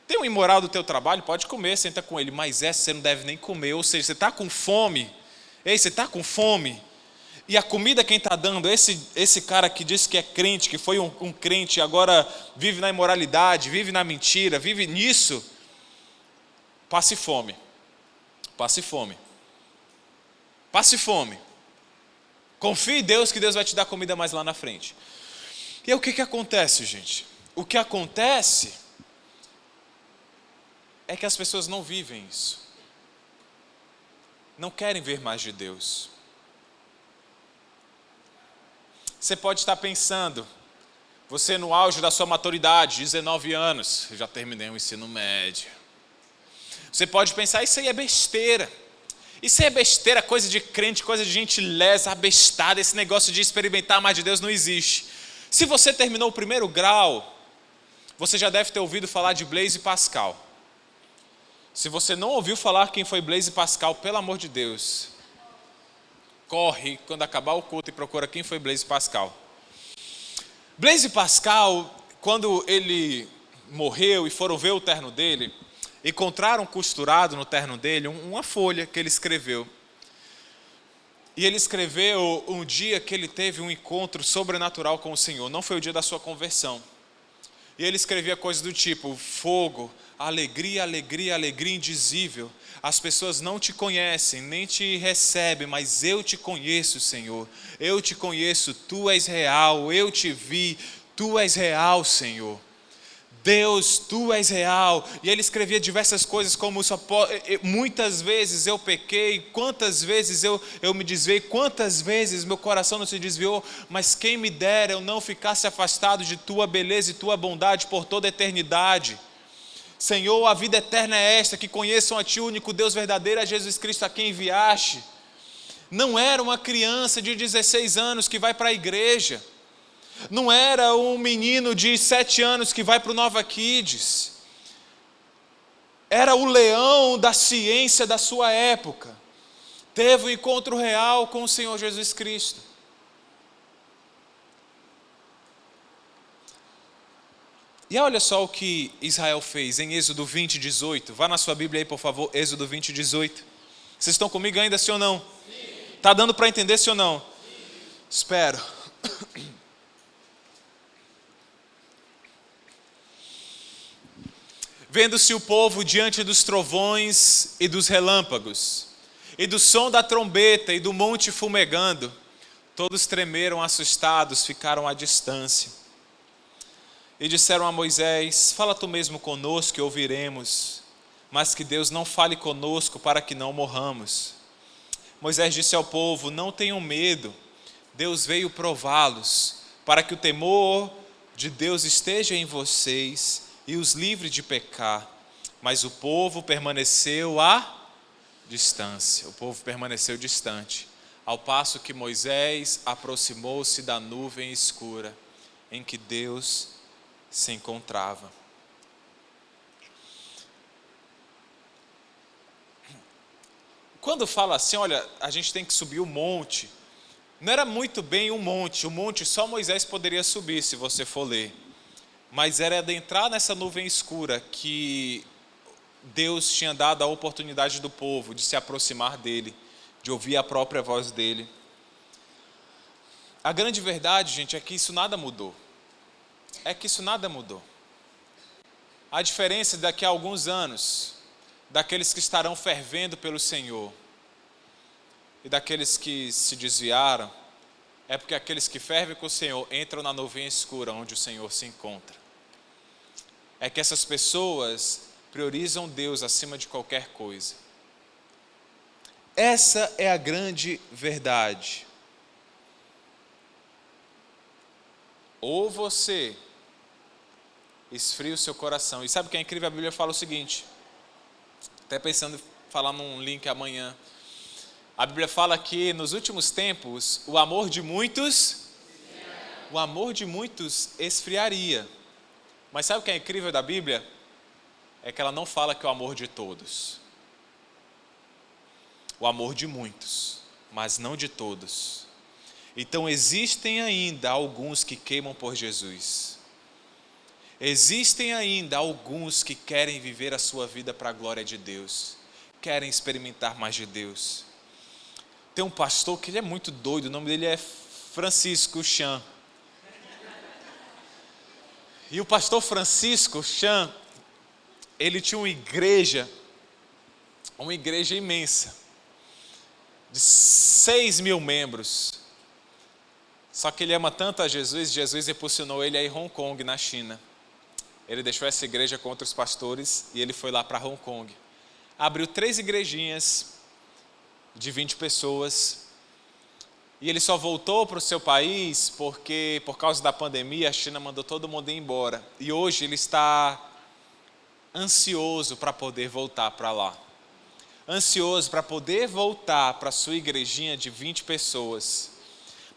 Tem um imoral do teu trabalho, pode comer, senta com ele, mas essa você não deve nem comer. Ou seja, você está com fome, você está com fome, e a comida quem está dando, esse cara que disse que é crente, que foi um crente e agora vive na imoralidade, vive na mentira, vive nisso, passe fome. Passe fome. Passe fome. Confie em Deus que Deus vai te dar comida mais lá na frente. E aí o que acontece, gente? O que acontece é que as pessoas não vivem isso. Não querem ver mais de Deus. Você pode estar pensando, você no auge da sua maturidade, 19 anos, eu já terminei o ensino médio. Você pode pensar, isso aí é besteira. Isso aí é besteira, coisa de crente, coisa de gente lesa, abestada. Esse negócio de experimentar mais de Deus não existe. Se você terminou o 1º grau, você já deve ter ouvido falar de Blaise Pascal. Se você não ouviu falar quem foi Blaise Pascal, pelo amor de Deus, corre quando acabar o culto e procura quem foi Blaise Pascal. Blaise Pascal, quando ele morreu e foram ver o terno dele, encontraram costurado no terno dele uma folha que ele escreveu. E ele escreveu um dia que ele teve um encontro sobrenatural com o Senhor. Não foi o dia da sua conversão. E ele escrevia coisas do tipo: fogo, alegria, alegria, alegria indizível. As pessoas não te conhecem, nem te recebem, mas eu te conheço, Senhor. Eu te conheço, tu és real, eu te vi, tu és real, Senhor. Deus, tu és real. E ele escrevia diversas coisas como muitas vezes eu pequei, quantas vezes eu me desviei, quantas vezes meu coração não se desviou, mas quem me dera eu não ficasse afastado de tua beleza e tua bondade por toda a eternidade. Senhor, a vida eterna é esta, que conheçam a ti, o único Deus verdadeiro, a Jesus Cristo a quem enviaste. Não era uma criança de 16 anos que vai para a igreja. Não era um menino de 7 anos que vai para o Nova Kids. Era o leão da ciência da sua época. Teve um encontro real com o Senhor Jesus Cristo. E olha só o que Israel fez em Êxodo 20, 18. Vá na sua Bíblia aí, por favor, Êxodo 20, 18. Vocês estão comigo ainda, sim ou não? Sim. Está dando para entender, sim ou não? Sim. Espero. Vendo-se o povo diante dos trovões e dos relâmpagos, e do som da trombeta e do monte fumegando, todos tremeram assustados, ficaram à distância. E disseram a Moisés: fala tu mesmo conosco e ouviremos, mas que Deus não fale conosco para que não morramos. Moisés disse ao povo: não tenham medo, Deus veio prová-los, para que o temor de Deus esteja em vocês e os livre de pecar. Mas o povo permaneceu à distância. O povo permaneceu distante, ao passo que Moisés aproximou-se da nuvem escura em que Deus se encontrava. Quando fala assim, olha, a gente tem que subir o monte, não era muito bem o monte só Moisés poderia subir, se você for ler. Mas era adentrar nessa nuvem escura que Deus tinha dado a oportunidade do povo de se aproximar dele, de ouvir a própria voz dele. A grande verdade, gente, é que isso nada mudou. A diferença daqui a alguns anos, daqueles que estarão fervendo pelo Senhor e daqueles que se desviaram, é porque aqueles que fervem com o Senhor entram na nuvem escura onde o Senhor se encontra. É que essas pessoas priorizam Deus acima de qualquer coisa. Essa é a grande verdade. Ou você esfria o seu coração. E sabe o que é incrível? A Bíblia fala o seguinte, até pensando em falar num link amanhã. A Bíblia fala que nos últimos tempos, o amor de muitos esfriaria. Mas sabe o que é incrível da Bíblia? É que ela não fala que é o amor de todos. O amor de muitos, mas não de todos. Então existem ainda alguns que queimam por Jesus. Existem ainda alguns que querem viver a sua vida para a glória de Deus. Querem experimentar mais de Deus. Tem um pastor que ele é muito doido, o nome dele é Francisco Chan. E o pastor Francisco Chan, ele tinha uma igreja imensa, de 6.000 membros. Só que ele ama tanto a Jesus, Jesus impulsionou ele a ir a Hong Kong, na China. Ele deixou essa igreja com outros pastores e ele foi lá para Hong Kong. Abriu 3 igrejinhas de 20 pessoas. E ele só voltou para o seu país porque, por causa da pandemia, a China mandou todo mundo ir embora. E hoje ele está ansioso para poder voltar para lá. Ansioso para poder voltar para a sua igrejinha de 20 pessoas.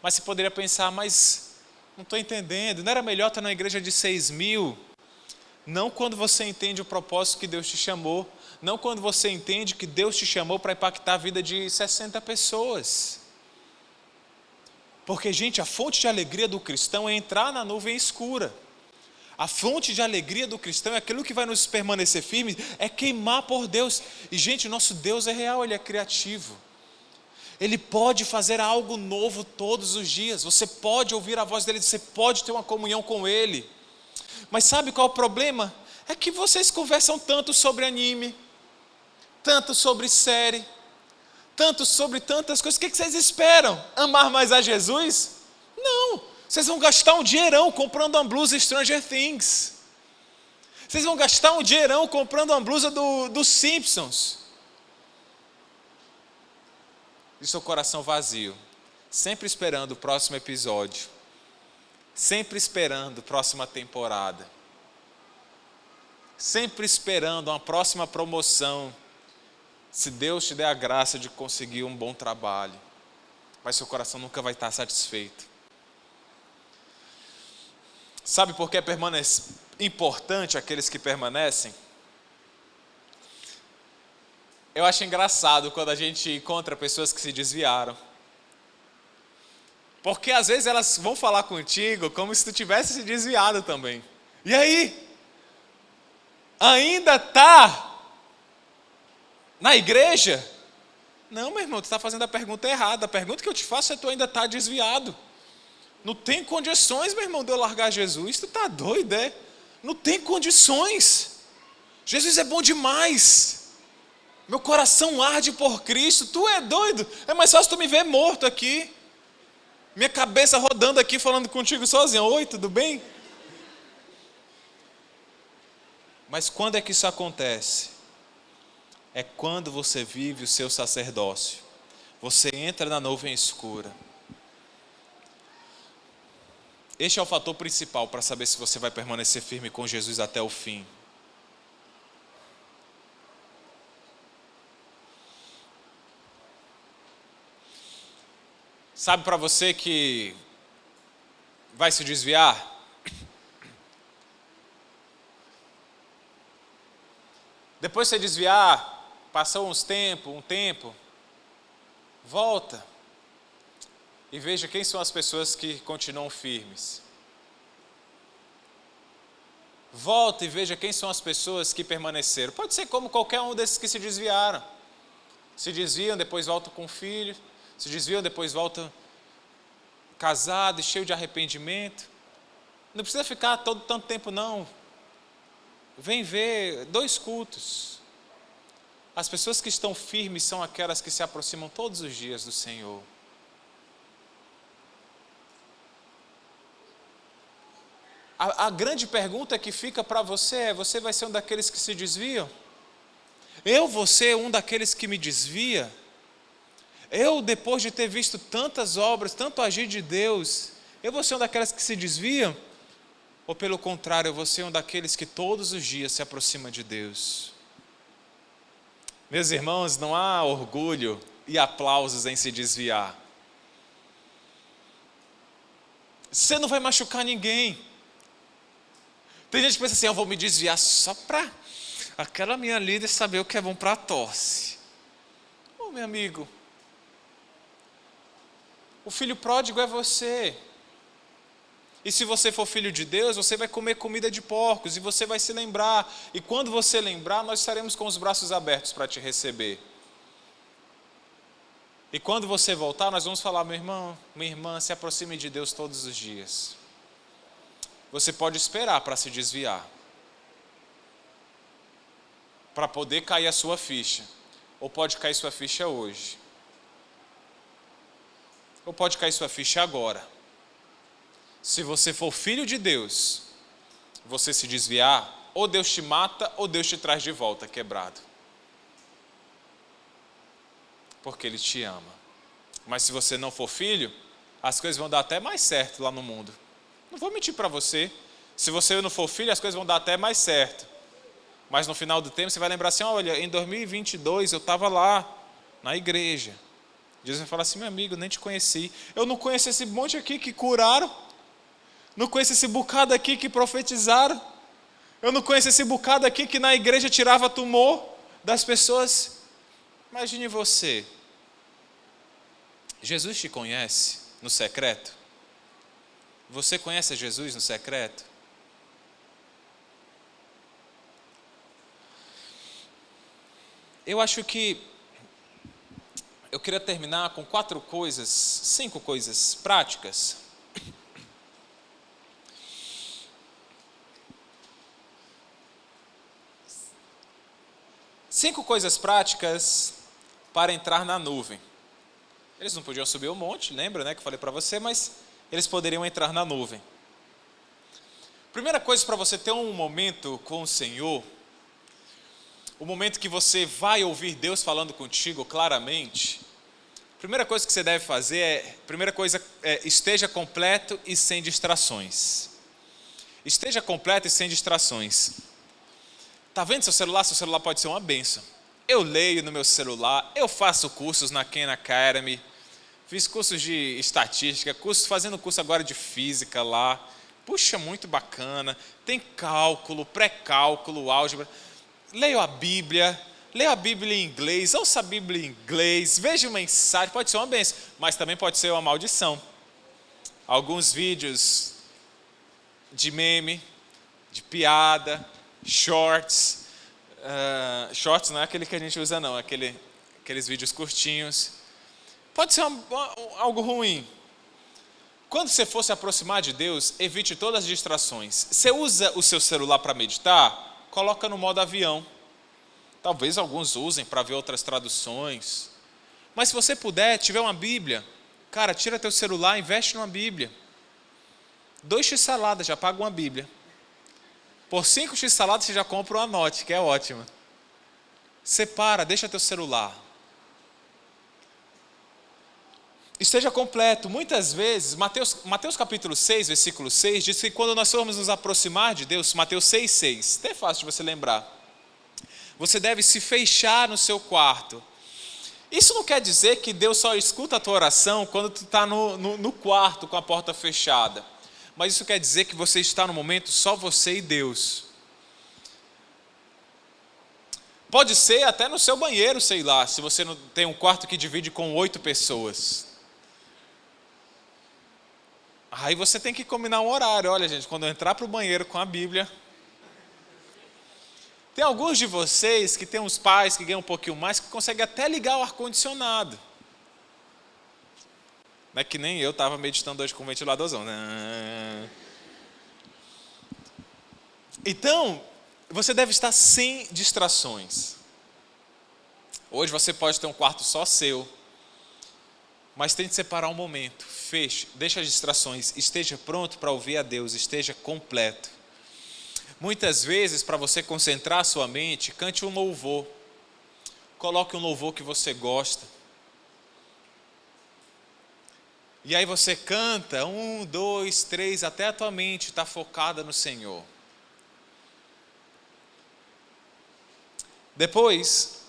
Mas você poderia pensar, mas não estou entendendo, não era melhor estar na igreja de 6.000? Não quando você entende o propósito que Deus te chamou. Não quando você entende que Deus te chamou para impactar a vida de 60 pessoas. Porque, gente, a fonte de alegria do cristão é entrar na nuvem escura. A fonte de alegria do cristão é aquilo que vai nos permanecer firmes, é queimar por Deus. E, gente, nosso Deus é real, Ele é criativo. Ele pode fazer algo novo todos os dias. Você pode ouvir a voz dEle, você pode ter uma comunhão com Ele. Mas sabe qual é o problema? É que vocês conversam tanto sobre anime, tanto sobre série, tanto sobre tantas coisas. O que vocês esperam? Amar mais a Jesus? Não. Vocês vão gastar um dinheirão comprando uma blusa Stranger Things. Vocês vão gastar um dinheirão comprando uma blusa dos Simpsons. E seu coração vazio, sempre esperando o próximo episódio, sempre esperando a próxima temporada, sempre esperando uma próxima promoção, se Deus te der a graça de conseguir um bom trabalho, mas seu coração nunca vai estar satisfeito. Sabe por que é importante aqueles que permanecem? Eu acho engraçado quando a gente encontra pessoas que se desviaram. Porque às vezes elas vão falar contigo como se tu tivesse se desviado também. E aí? ainda está na igreja? Não, meu irmão, tu está fazendo a pergunta errada. A pergunta que eu te faço é: tu ainda está desviado. Não tem condições, meu irmão, de eu largar Jesus. Tu está doido, é? Não tem condições. Jesus é bom demais. Meu coração arde por Cristo. Tu é doido? É mais fácil tu me ver morto aqui. Minha cabeça rodando aqui, falando contigo sozinho. Oi, tudo bem? Mas quando é que isso acontece? É quando você vive o seu sacerdócio. Você entra na nuvem escura. Este é o fator principal para saber se você vai permanecer firme com Jesus até o fim. Sabe, para você que vai se desviar, depois de você desviar, passou um tempo, volta e veja quem são as pessoas que continuam firmes. Volta e veja quem são as pessoas que permaneceram. Pode ser como qualquer um desses que se desviaram. Se desviam, depois voltam com filho. Se desviam, depois voltam casado e cheio de arrependimento. Não precisa ficar tanto tempo, não. Vem ver 2 cultos. As pessoas que estão firmes são aquelas que se aproximam todos os dias do Senhor. A grande pergunta que fica para você é: você vai ser um daqueles que se desviam? Eu vou ser um daqueles que me desvia? Eu, depois de ter visto tantas obras, tanto agir de Deus, eu vou ser um daquelas que se desviam? Ou pelo contrário, eu vou ser um daqueles que todos os dias se aproxima de Deus? Meus irmãos, não há orgulho e aplausos em se desviar. Você não vai machucar ninguém. Tem gente que pensa assim: eu vou me desviar só para aquela minha líder saber o que é bom para a tosse. Ô, meu amigo, o filho pródigo é você. E se você for filho de Deus, você vai comer comida de porcos e você vai se lembrar. E quando você lembrar, nós estaremos com os braços abertos para te receber. E quando você voltar, nós vamos falar: meu irmão, minha irmã, se aproxime de Deus todos os dias. Você pode esperar para se desviar, para poder cair a sua ficha. Ou pode cair sua ficha hoje. Ou pode cair sua ficha agora. Se você for filho de Deus, você se desviar, ou Deus te mata, ou Deus te traz de volta quebrado. Porque Ele te ama. Mas se você não for filho, as coisas vão dar até mais certo lá no mundo. Não vou mentir para você. Se você não for filho, as coisas vão dar até mais certo. Mas no final do tempo você vai lembrar assim: olha, em 2022 eu estava lá, na igreja. Jesus vai falar assim: meu amigo, nem te conheci. Eu não conheço esse monte aqui que curaram. Não conheço esse bocado aqui que profetizaram. Eu não conheço esse bocado aqui que na igreja tirava tumor das pessoas. Imagine você. Jesus te conhece no secreto? Você conhece Jesus no secreto? Eu acho que eu queria terminar com 5 coisas práticas. Cinco coisas práticas para entrar na nuvem. Eles não podiam subir o monte, lembra, né, que eu falei para você, mas eles poderiam entrar na nuvem. Primeira coisa, para você ter um momento com o Senhor, o momento que você vai ouvir Deus falando contigo claramente, primeira coisa que você deve fazer esteja completo e sem distrações. Esteja completo e sem distrações. Está vendo seu celular? Seu celular pode ser uma bênção. Eu leio no meu celular, eu faço cursos na Khan Academy, fiz cursos de estatística, fazendo curso agora de física lá. Puxa, muito bacana. Tem cálculo, pré-cálculo, álgebra. Leio a Bíblia em inglês, ouça a Bíblia em inglês, veja uma mensagem, pode ser uma bênção, mas também pode ser uma maldição. Alguns vídeos de meme, de piada, shorts. Shorts não é aquele que a gente usa não, é aqueles vídeos curtinhos. Pode ser algo ruim. Quando você for se aproximar de Deus, evite todas as distrações. Você usa o seu celular para meditar? Coloca no modo avião. Talvez alguns usem para ver outras traduções. Mas se você puder, tiver uma Bíblia, cara, tira teu celular, investe numa Bíblia. 2 x-saladas, já paga uma Bíblia. Por 5 x-saladas você já compra uma Note, que é ótima. Separa, deixa teu celular. Esteja completo. Muitas vezes, Mateus capítulo 6, versículo 6, diz que quando nós formos nos aproximar de Deus, Mateus 6, 6, até é fácil de você lembrar, você deve se fechar no seu quarto. Isso não quer dizer que Deus só escuta a tua oração quando tu está no quarto com a porta fechada. Mas isso quer dizer que você está no momento só você e Deus. Pode ser até no seu banheiro, sei lá, se você não tem um quarto que divide com 8 pessoas. Aí você tem que combinar um horário. Olha, gente, quando eu entrar para o banheiro com a Bíblia... Tem alguns de vocês que têm uns pais que ganham um pouquinho mais, que conseguem até ligar o ar-condicionado. Não é que nem eu estava meditando hoje com o ventiladorzão, né? Então, você deve estar sem distrações. Hoje você pode ter um quarto só seu, mas tente separar um momento. Feche, deixa as distrações, esteja pronto para ouvir a Deus, esteja completo. Muitas vezes, para você concentrar a sua mente, cante um louvor. Coloque um louvor que você gosta. E aí você canta 1, 2, 3, até a tua mente está focada no Senhor. Depois,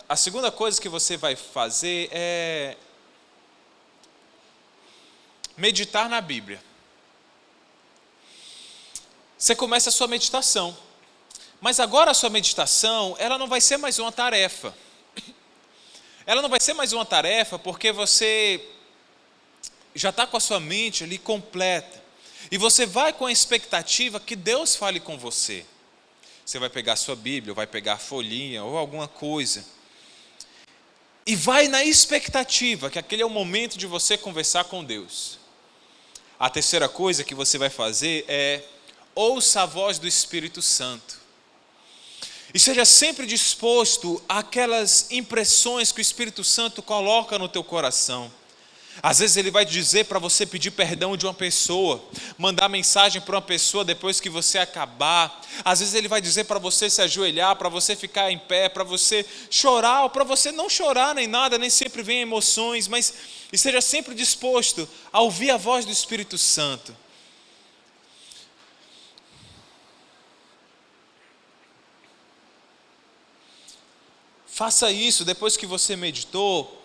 a segunda coisa que você vai fazer é meditar na Bíblia. Você começa a sua meditação, mas agora a sua meditação, ela não vai ser mais uma tarefa. Ela não vai ser mais uma tarefa porque você já está com a sua mente ali completa. E você vai com a expectativa que Deus fale com você. Você vai pegar a sua Bíblia, ou vai pegar a folhinha, ou alguma coisa. E vai na expectativa que aquele é o momento de você conversar com Deus. A terceira coisa que você vai fazer é ouça a voz do Espírito Santo. E seja sempre disposto àquelas impressões que o Espírito Santo coloca no teu coração. Às vezes ele vai dizer para você pedir perdão de uma pessoa, mandar mensagem para uma pessoa depois que você acabar. Às vezes ele vai dizer para você se ajoelhar, para você ficar em pé, para você chorar, ou para você não chorar nem nada, nem sempre vem emoções, mas esteja sempre disposto a ouvir a voz do Espírito Santo. Faça isso depois que você meditou,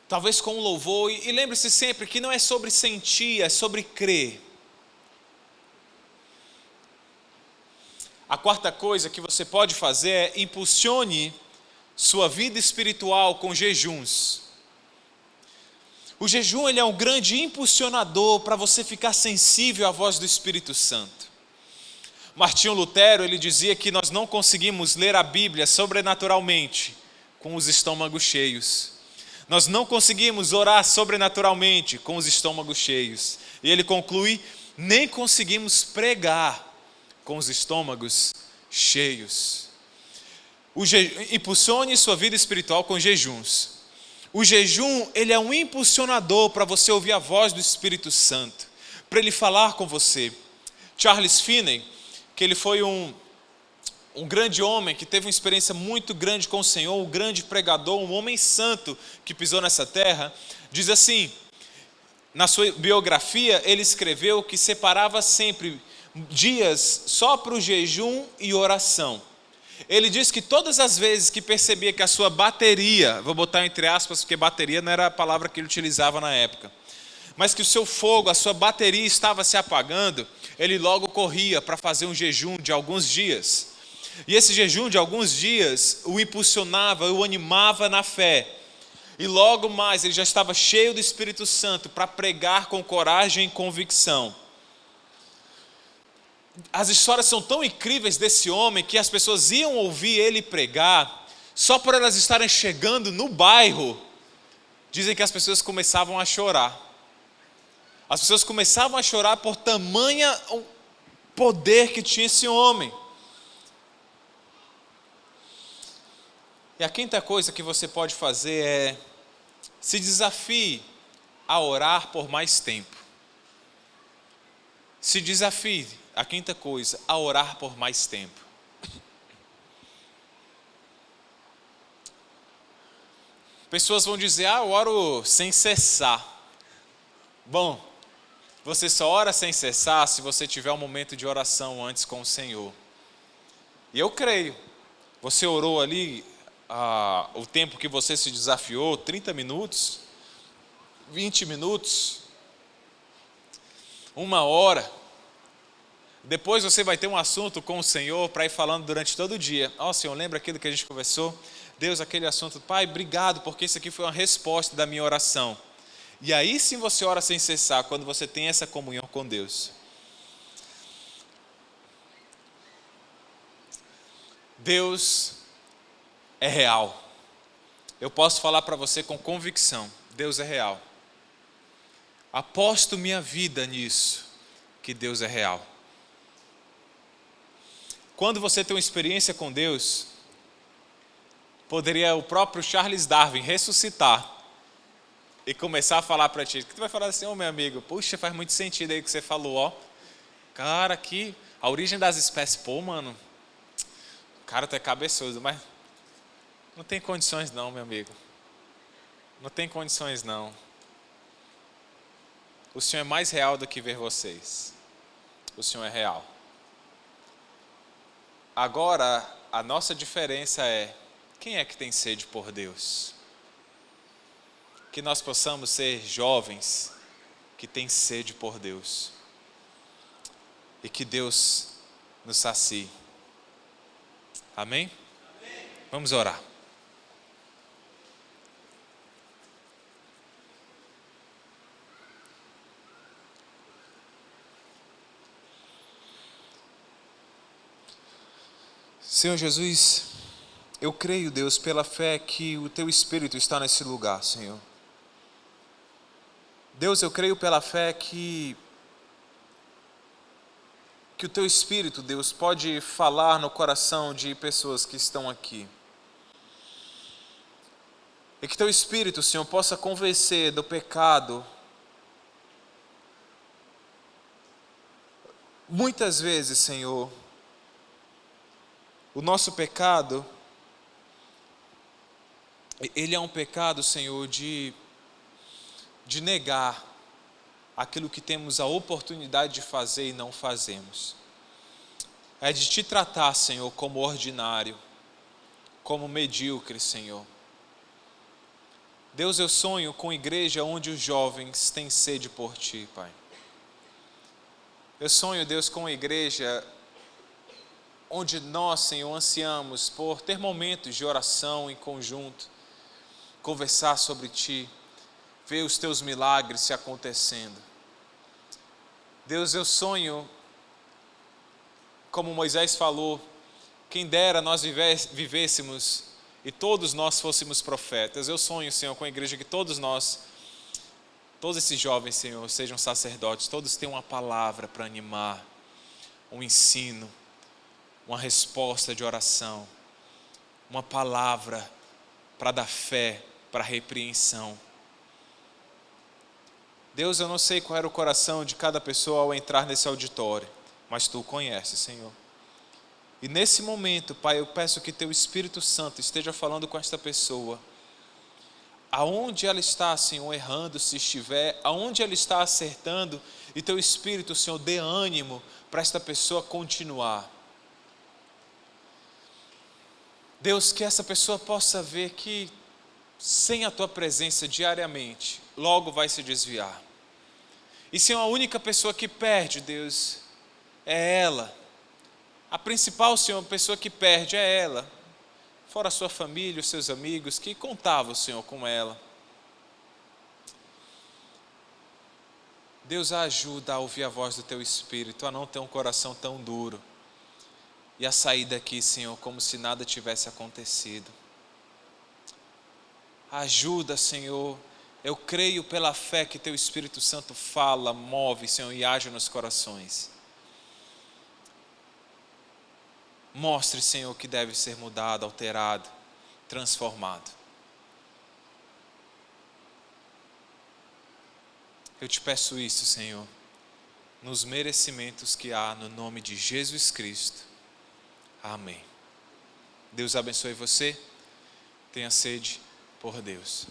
talvez com um louvor, e lembre-se sempre que não é sobre sentir, é sobre crer. A quarta coisa que você pode fazer é impulsione sua vida espiritual com jejuns. O jejum ele é um grande impulsionador para você ficar sensível à voz do Espírito Santo. Martinho Lutero, ele dizia que nós não conseguimos ler a Bíblia sobrenaturalmente com os estômagos cheios. Nós não conseguimos orar sobrenaturalmente com os estômagos cheios. E ele conclui, nem conseguimos pregar com os estômagos cheios. Impulsione sua vida espiritual com jejuns. O jejum, ele é um impulsionador para você ouvir a voz do Espírito Santo, para ele falar com você. Charles Finney, que ele foi um grande homem, que teve uma experiência muito grande com o Senhor, um grande pregador, um homem santo que pisou nessa terra, diz assim, na sua biografia, ele escreveu que separava sempre dias só para o jejum e oração. Ele diz que todas as vezes que percebia que a sua bateria, vou botar entre aspas, porque bateria não era a palavra que ele utilizava na época, mas que o seu fogo, a sua bateria estava se apagando, ele logo corria para fazer um jejum de alguns dias. E esse jejum de alguns dias o impulsionava, o animava na fé. E logo mais ele já estava cheio do Espírito Santo para pregar com coragem e convicção. as histórias são tão incríveis desse homem que as pessoas iam ouvir ele pregar, só por elas estarem chegando no bairro, dizem que as pessoas começavam a chorar. As pessoas começavam a chorar por tamanha poder que tinha esse homem. E a quinta coisa que você pode fazer é se desafie a orar por mais tempo. Se desafie, a quinta coisa, a orar por mais tempo. Pessoas vão dizer, eu oro sem cessar. Bom, você só ora sem cessar se você tiver um momento de oração antes com o Senhor. E eu creio, você orou ali o tempo que você se desafiou, 30 minutos, 20 minutos, 1 hora. Depois você vai ter um assunto com o Senhor para ir falando durante todo o dia. Senhor, lembra aquilo que a gente conversou? Deus, aquele assunto. Pai, obrigado, porque isso aqui foi uma resposta da minha oração. E aí sim você ora sem cessar, quando você tem essa comunhão com Deus. Deus é real. Eu posso falar para você com convicção, Deus é real. Aposto minha vida nisso, que Deus é real. Quando você tem uma experiência com Deus, poderia o próprio Charles Darwin ressuscitar e começar a falar para ti, que tu vai falar assim, meu amigo, puxa, faz muito sentido aí o que você falou, cara, aqui, a origem das espécies, mano, cara, tu é cabeçudo, mas não tem condições não, meu amigo. Não tem condições não. O Senhor é mais real do que ver vocês. O Senhor é real. Agora, a nossa diferença é, quem é que tem sede por Deus? Que nós possamos ser jovens que têm sede por Deus. E que Deus nos sacie. Amém? Amém. Vamos orar. Senhor Jesus, eu creio, Deus, pela fé que o Teu Espírito está nesse lugar, Senhor. Deus, eu creio pela fé que o Teu Espírito, Deus, pode falar no coração de pessoas que estão aqui. E que Teu Espírito, Senhor, possa convencer do pecado. Muitas vezes, Senhor, o nosso pecado, ele é um pecado, Senhor, de negar aquilo que temos a oportunidade de fazer e não fazemos. É de Te tratar, Senhor, como ordinário, como medíocre, Senhor. Deus, eu sonho com igreja onde os jovens têm sede por Ti, Pai. Eu sonho, Deus, com uma igreja onde nós, Senhor, ansiamos por ter momentos de oração em conjunto, conversar sobre Ti, ver os Teus milagres se acontecendo. Deus, eu sonho, como Moisés falou, quem dera nós vivêssemos e todos nós fôssemos profetas. Eu sonho, Senhor, com a igreja que todos esses jovens, Senhor, sejam sacerdotes, todos tenham uma palavra para animar, um ensino, uma resposta de oração, uma palavra para dar fé, para repreensão. Deus, eu não sei qual era o coração de cada pessoa ao entrar nesse auditório, mas Tu conheces, Senhor. E nesse momento, Pai, eu peço que Teu Espírito Santo esteja falando com esta pessoa. Aonde ela está, Senhor, errando, se estiver, aonde ela está acertando, e Teu Espírito, Senhor, dê ânimo para esta pessoa continuar. Deus, que essa pessoa possa ver que sem a Tua presença diariamente, logo vai se desviar. E se a única pessoa que perde, Deus, é ela. A principal, Senhor, pessoa que perde é ela. Fora a sua família, os seus amigos, que contavam, Senhor, com ela. Deus, ajuda a ouvir a voz do Teu Espírito, a não ter um coração tão duro e a sair daqui, Senhor, como se nada tivesse acontecido. Ajuda, Senhor. Eu creio pela fé que Teu Espírito Santo fala, move, Senhor, e age nos corações. Mostre, Senhor, que deve ser mudado, alterado, transformado. Eu te peço isso, Senhor, nos merecimentos que há no nome de Jesus Cristo. Amém. Deus abençoe você. Tenha sede por Deus.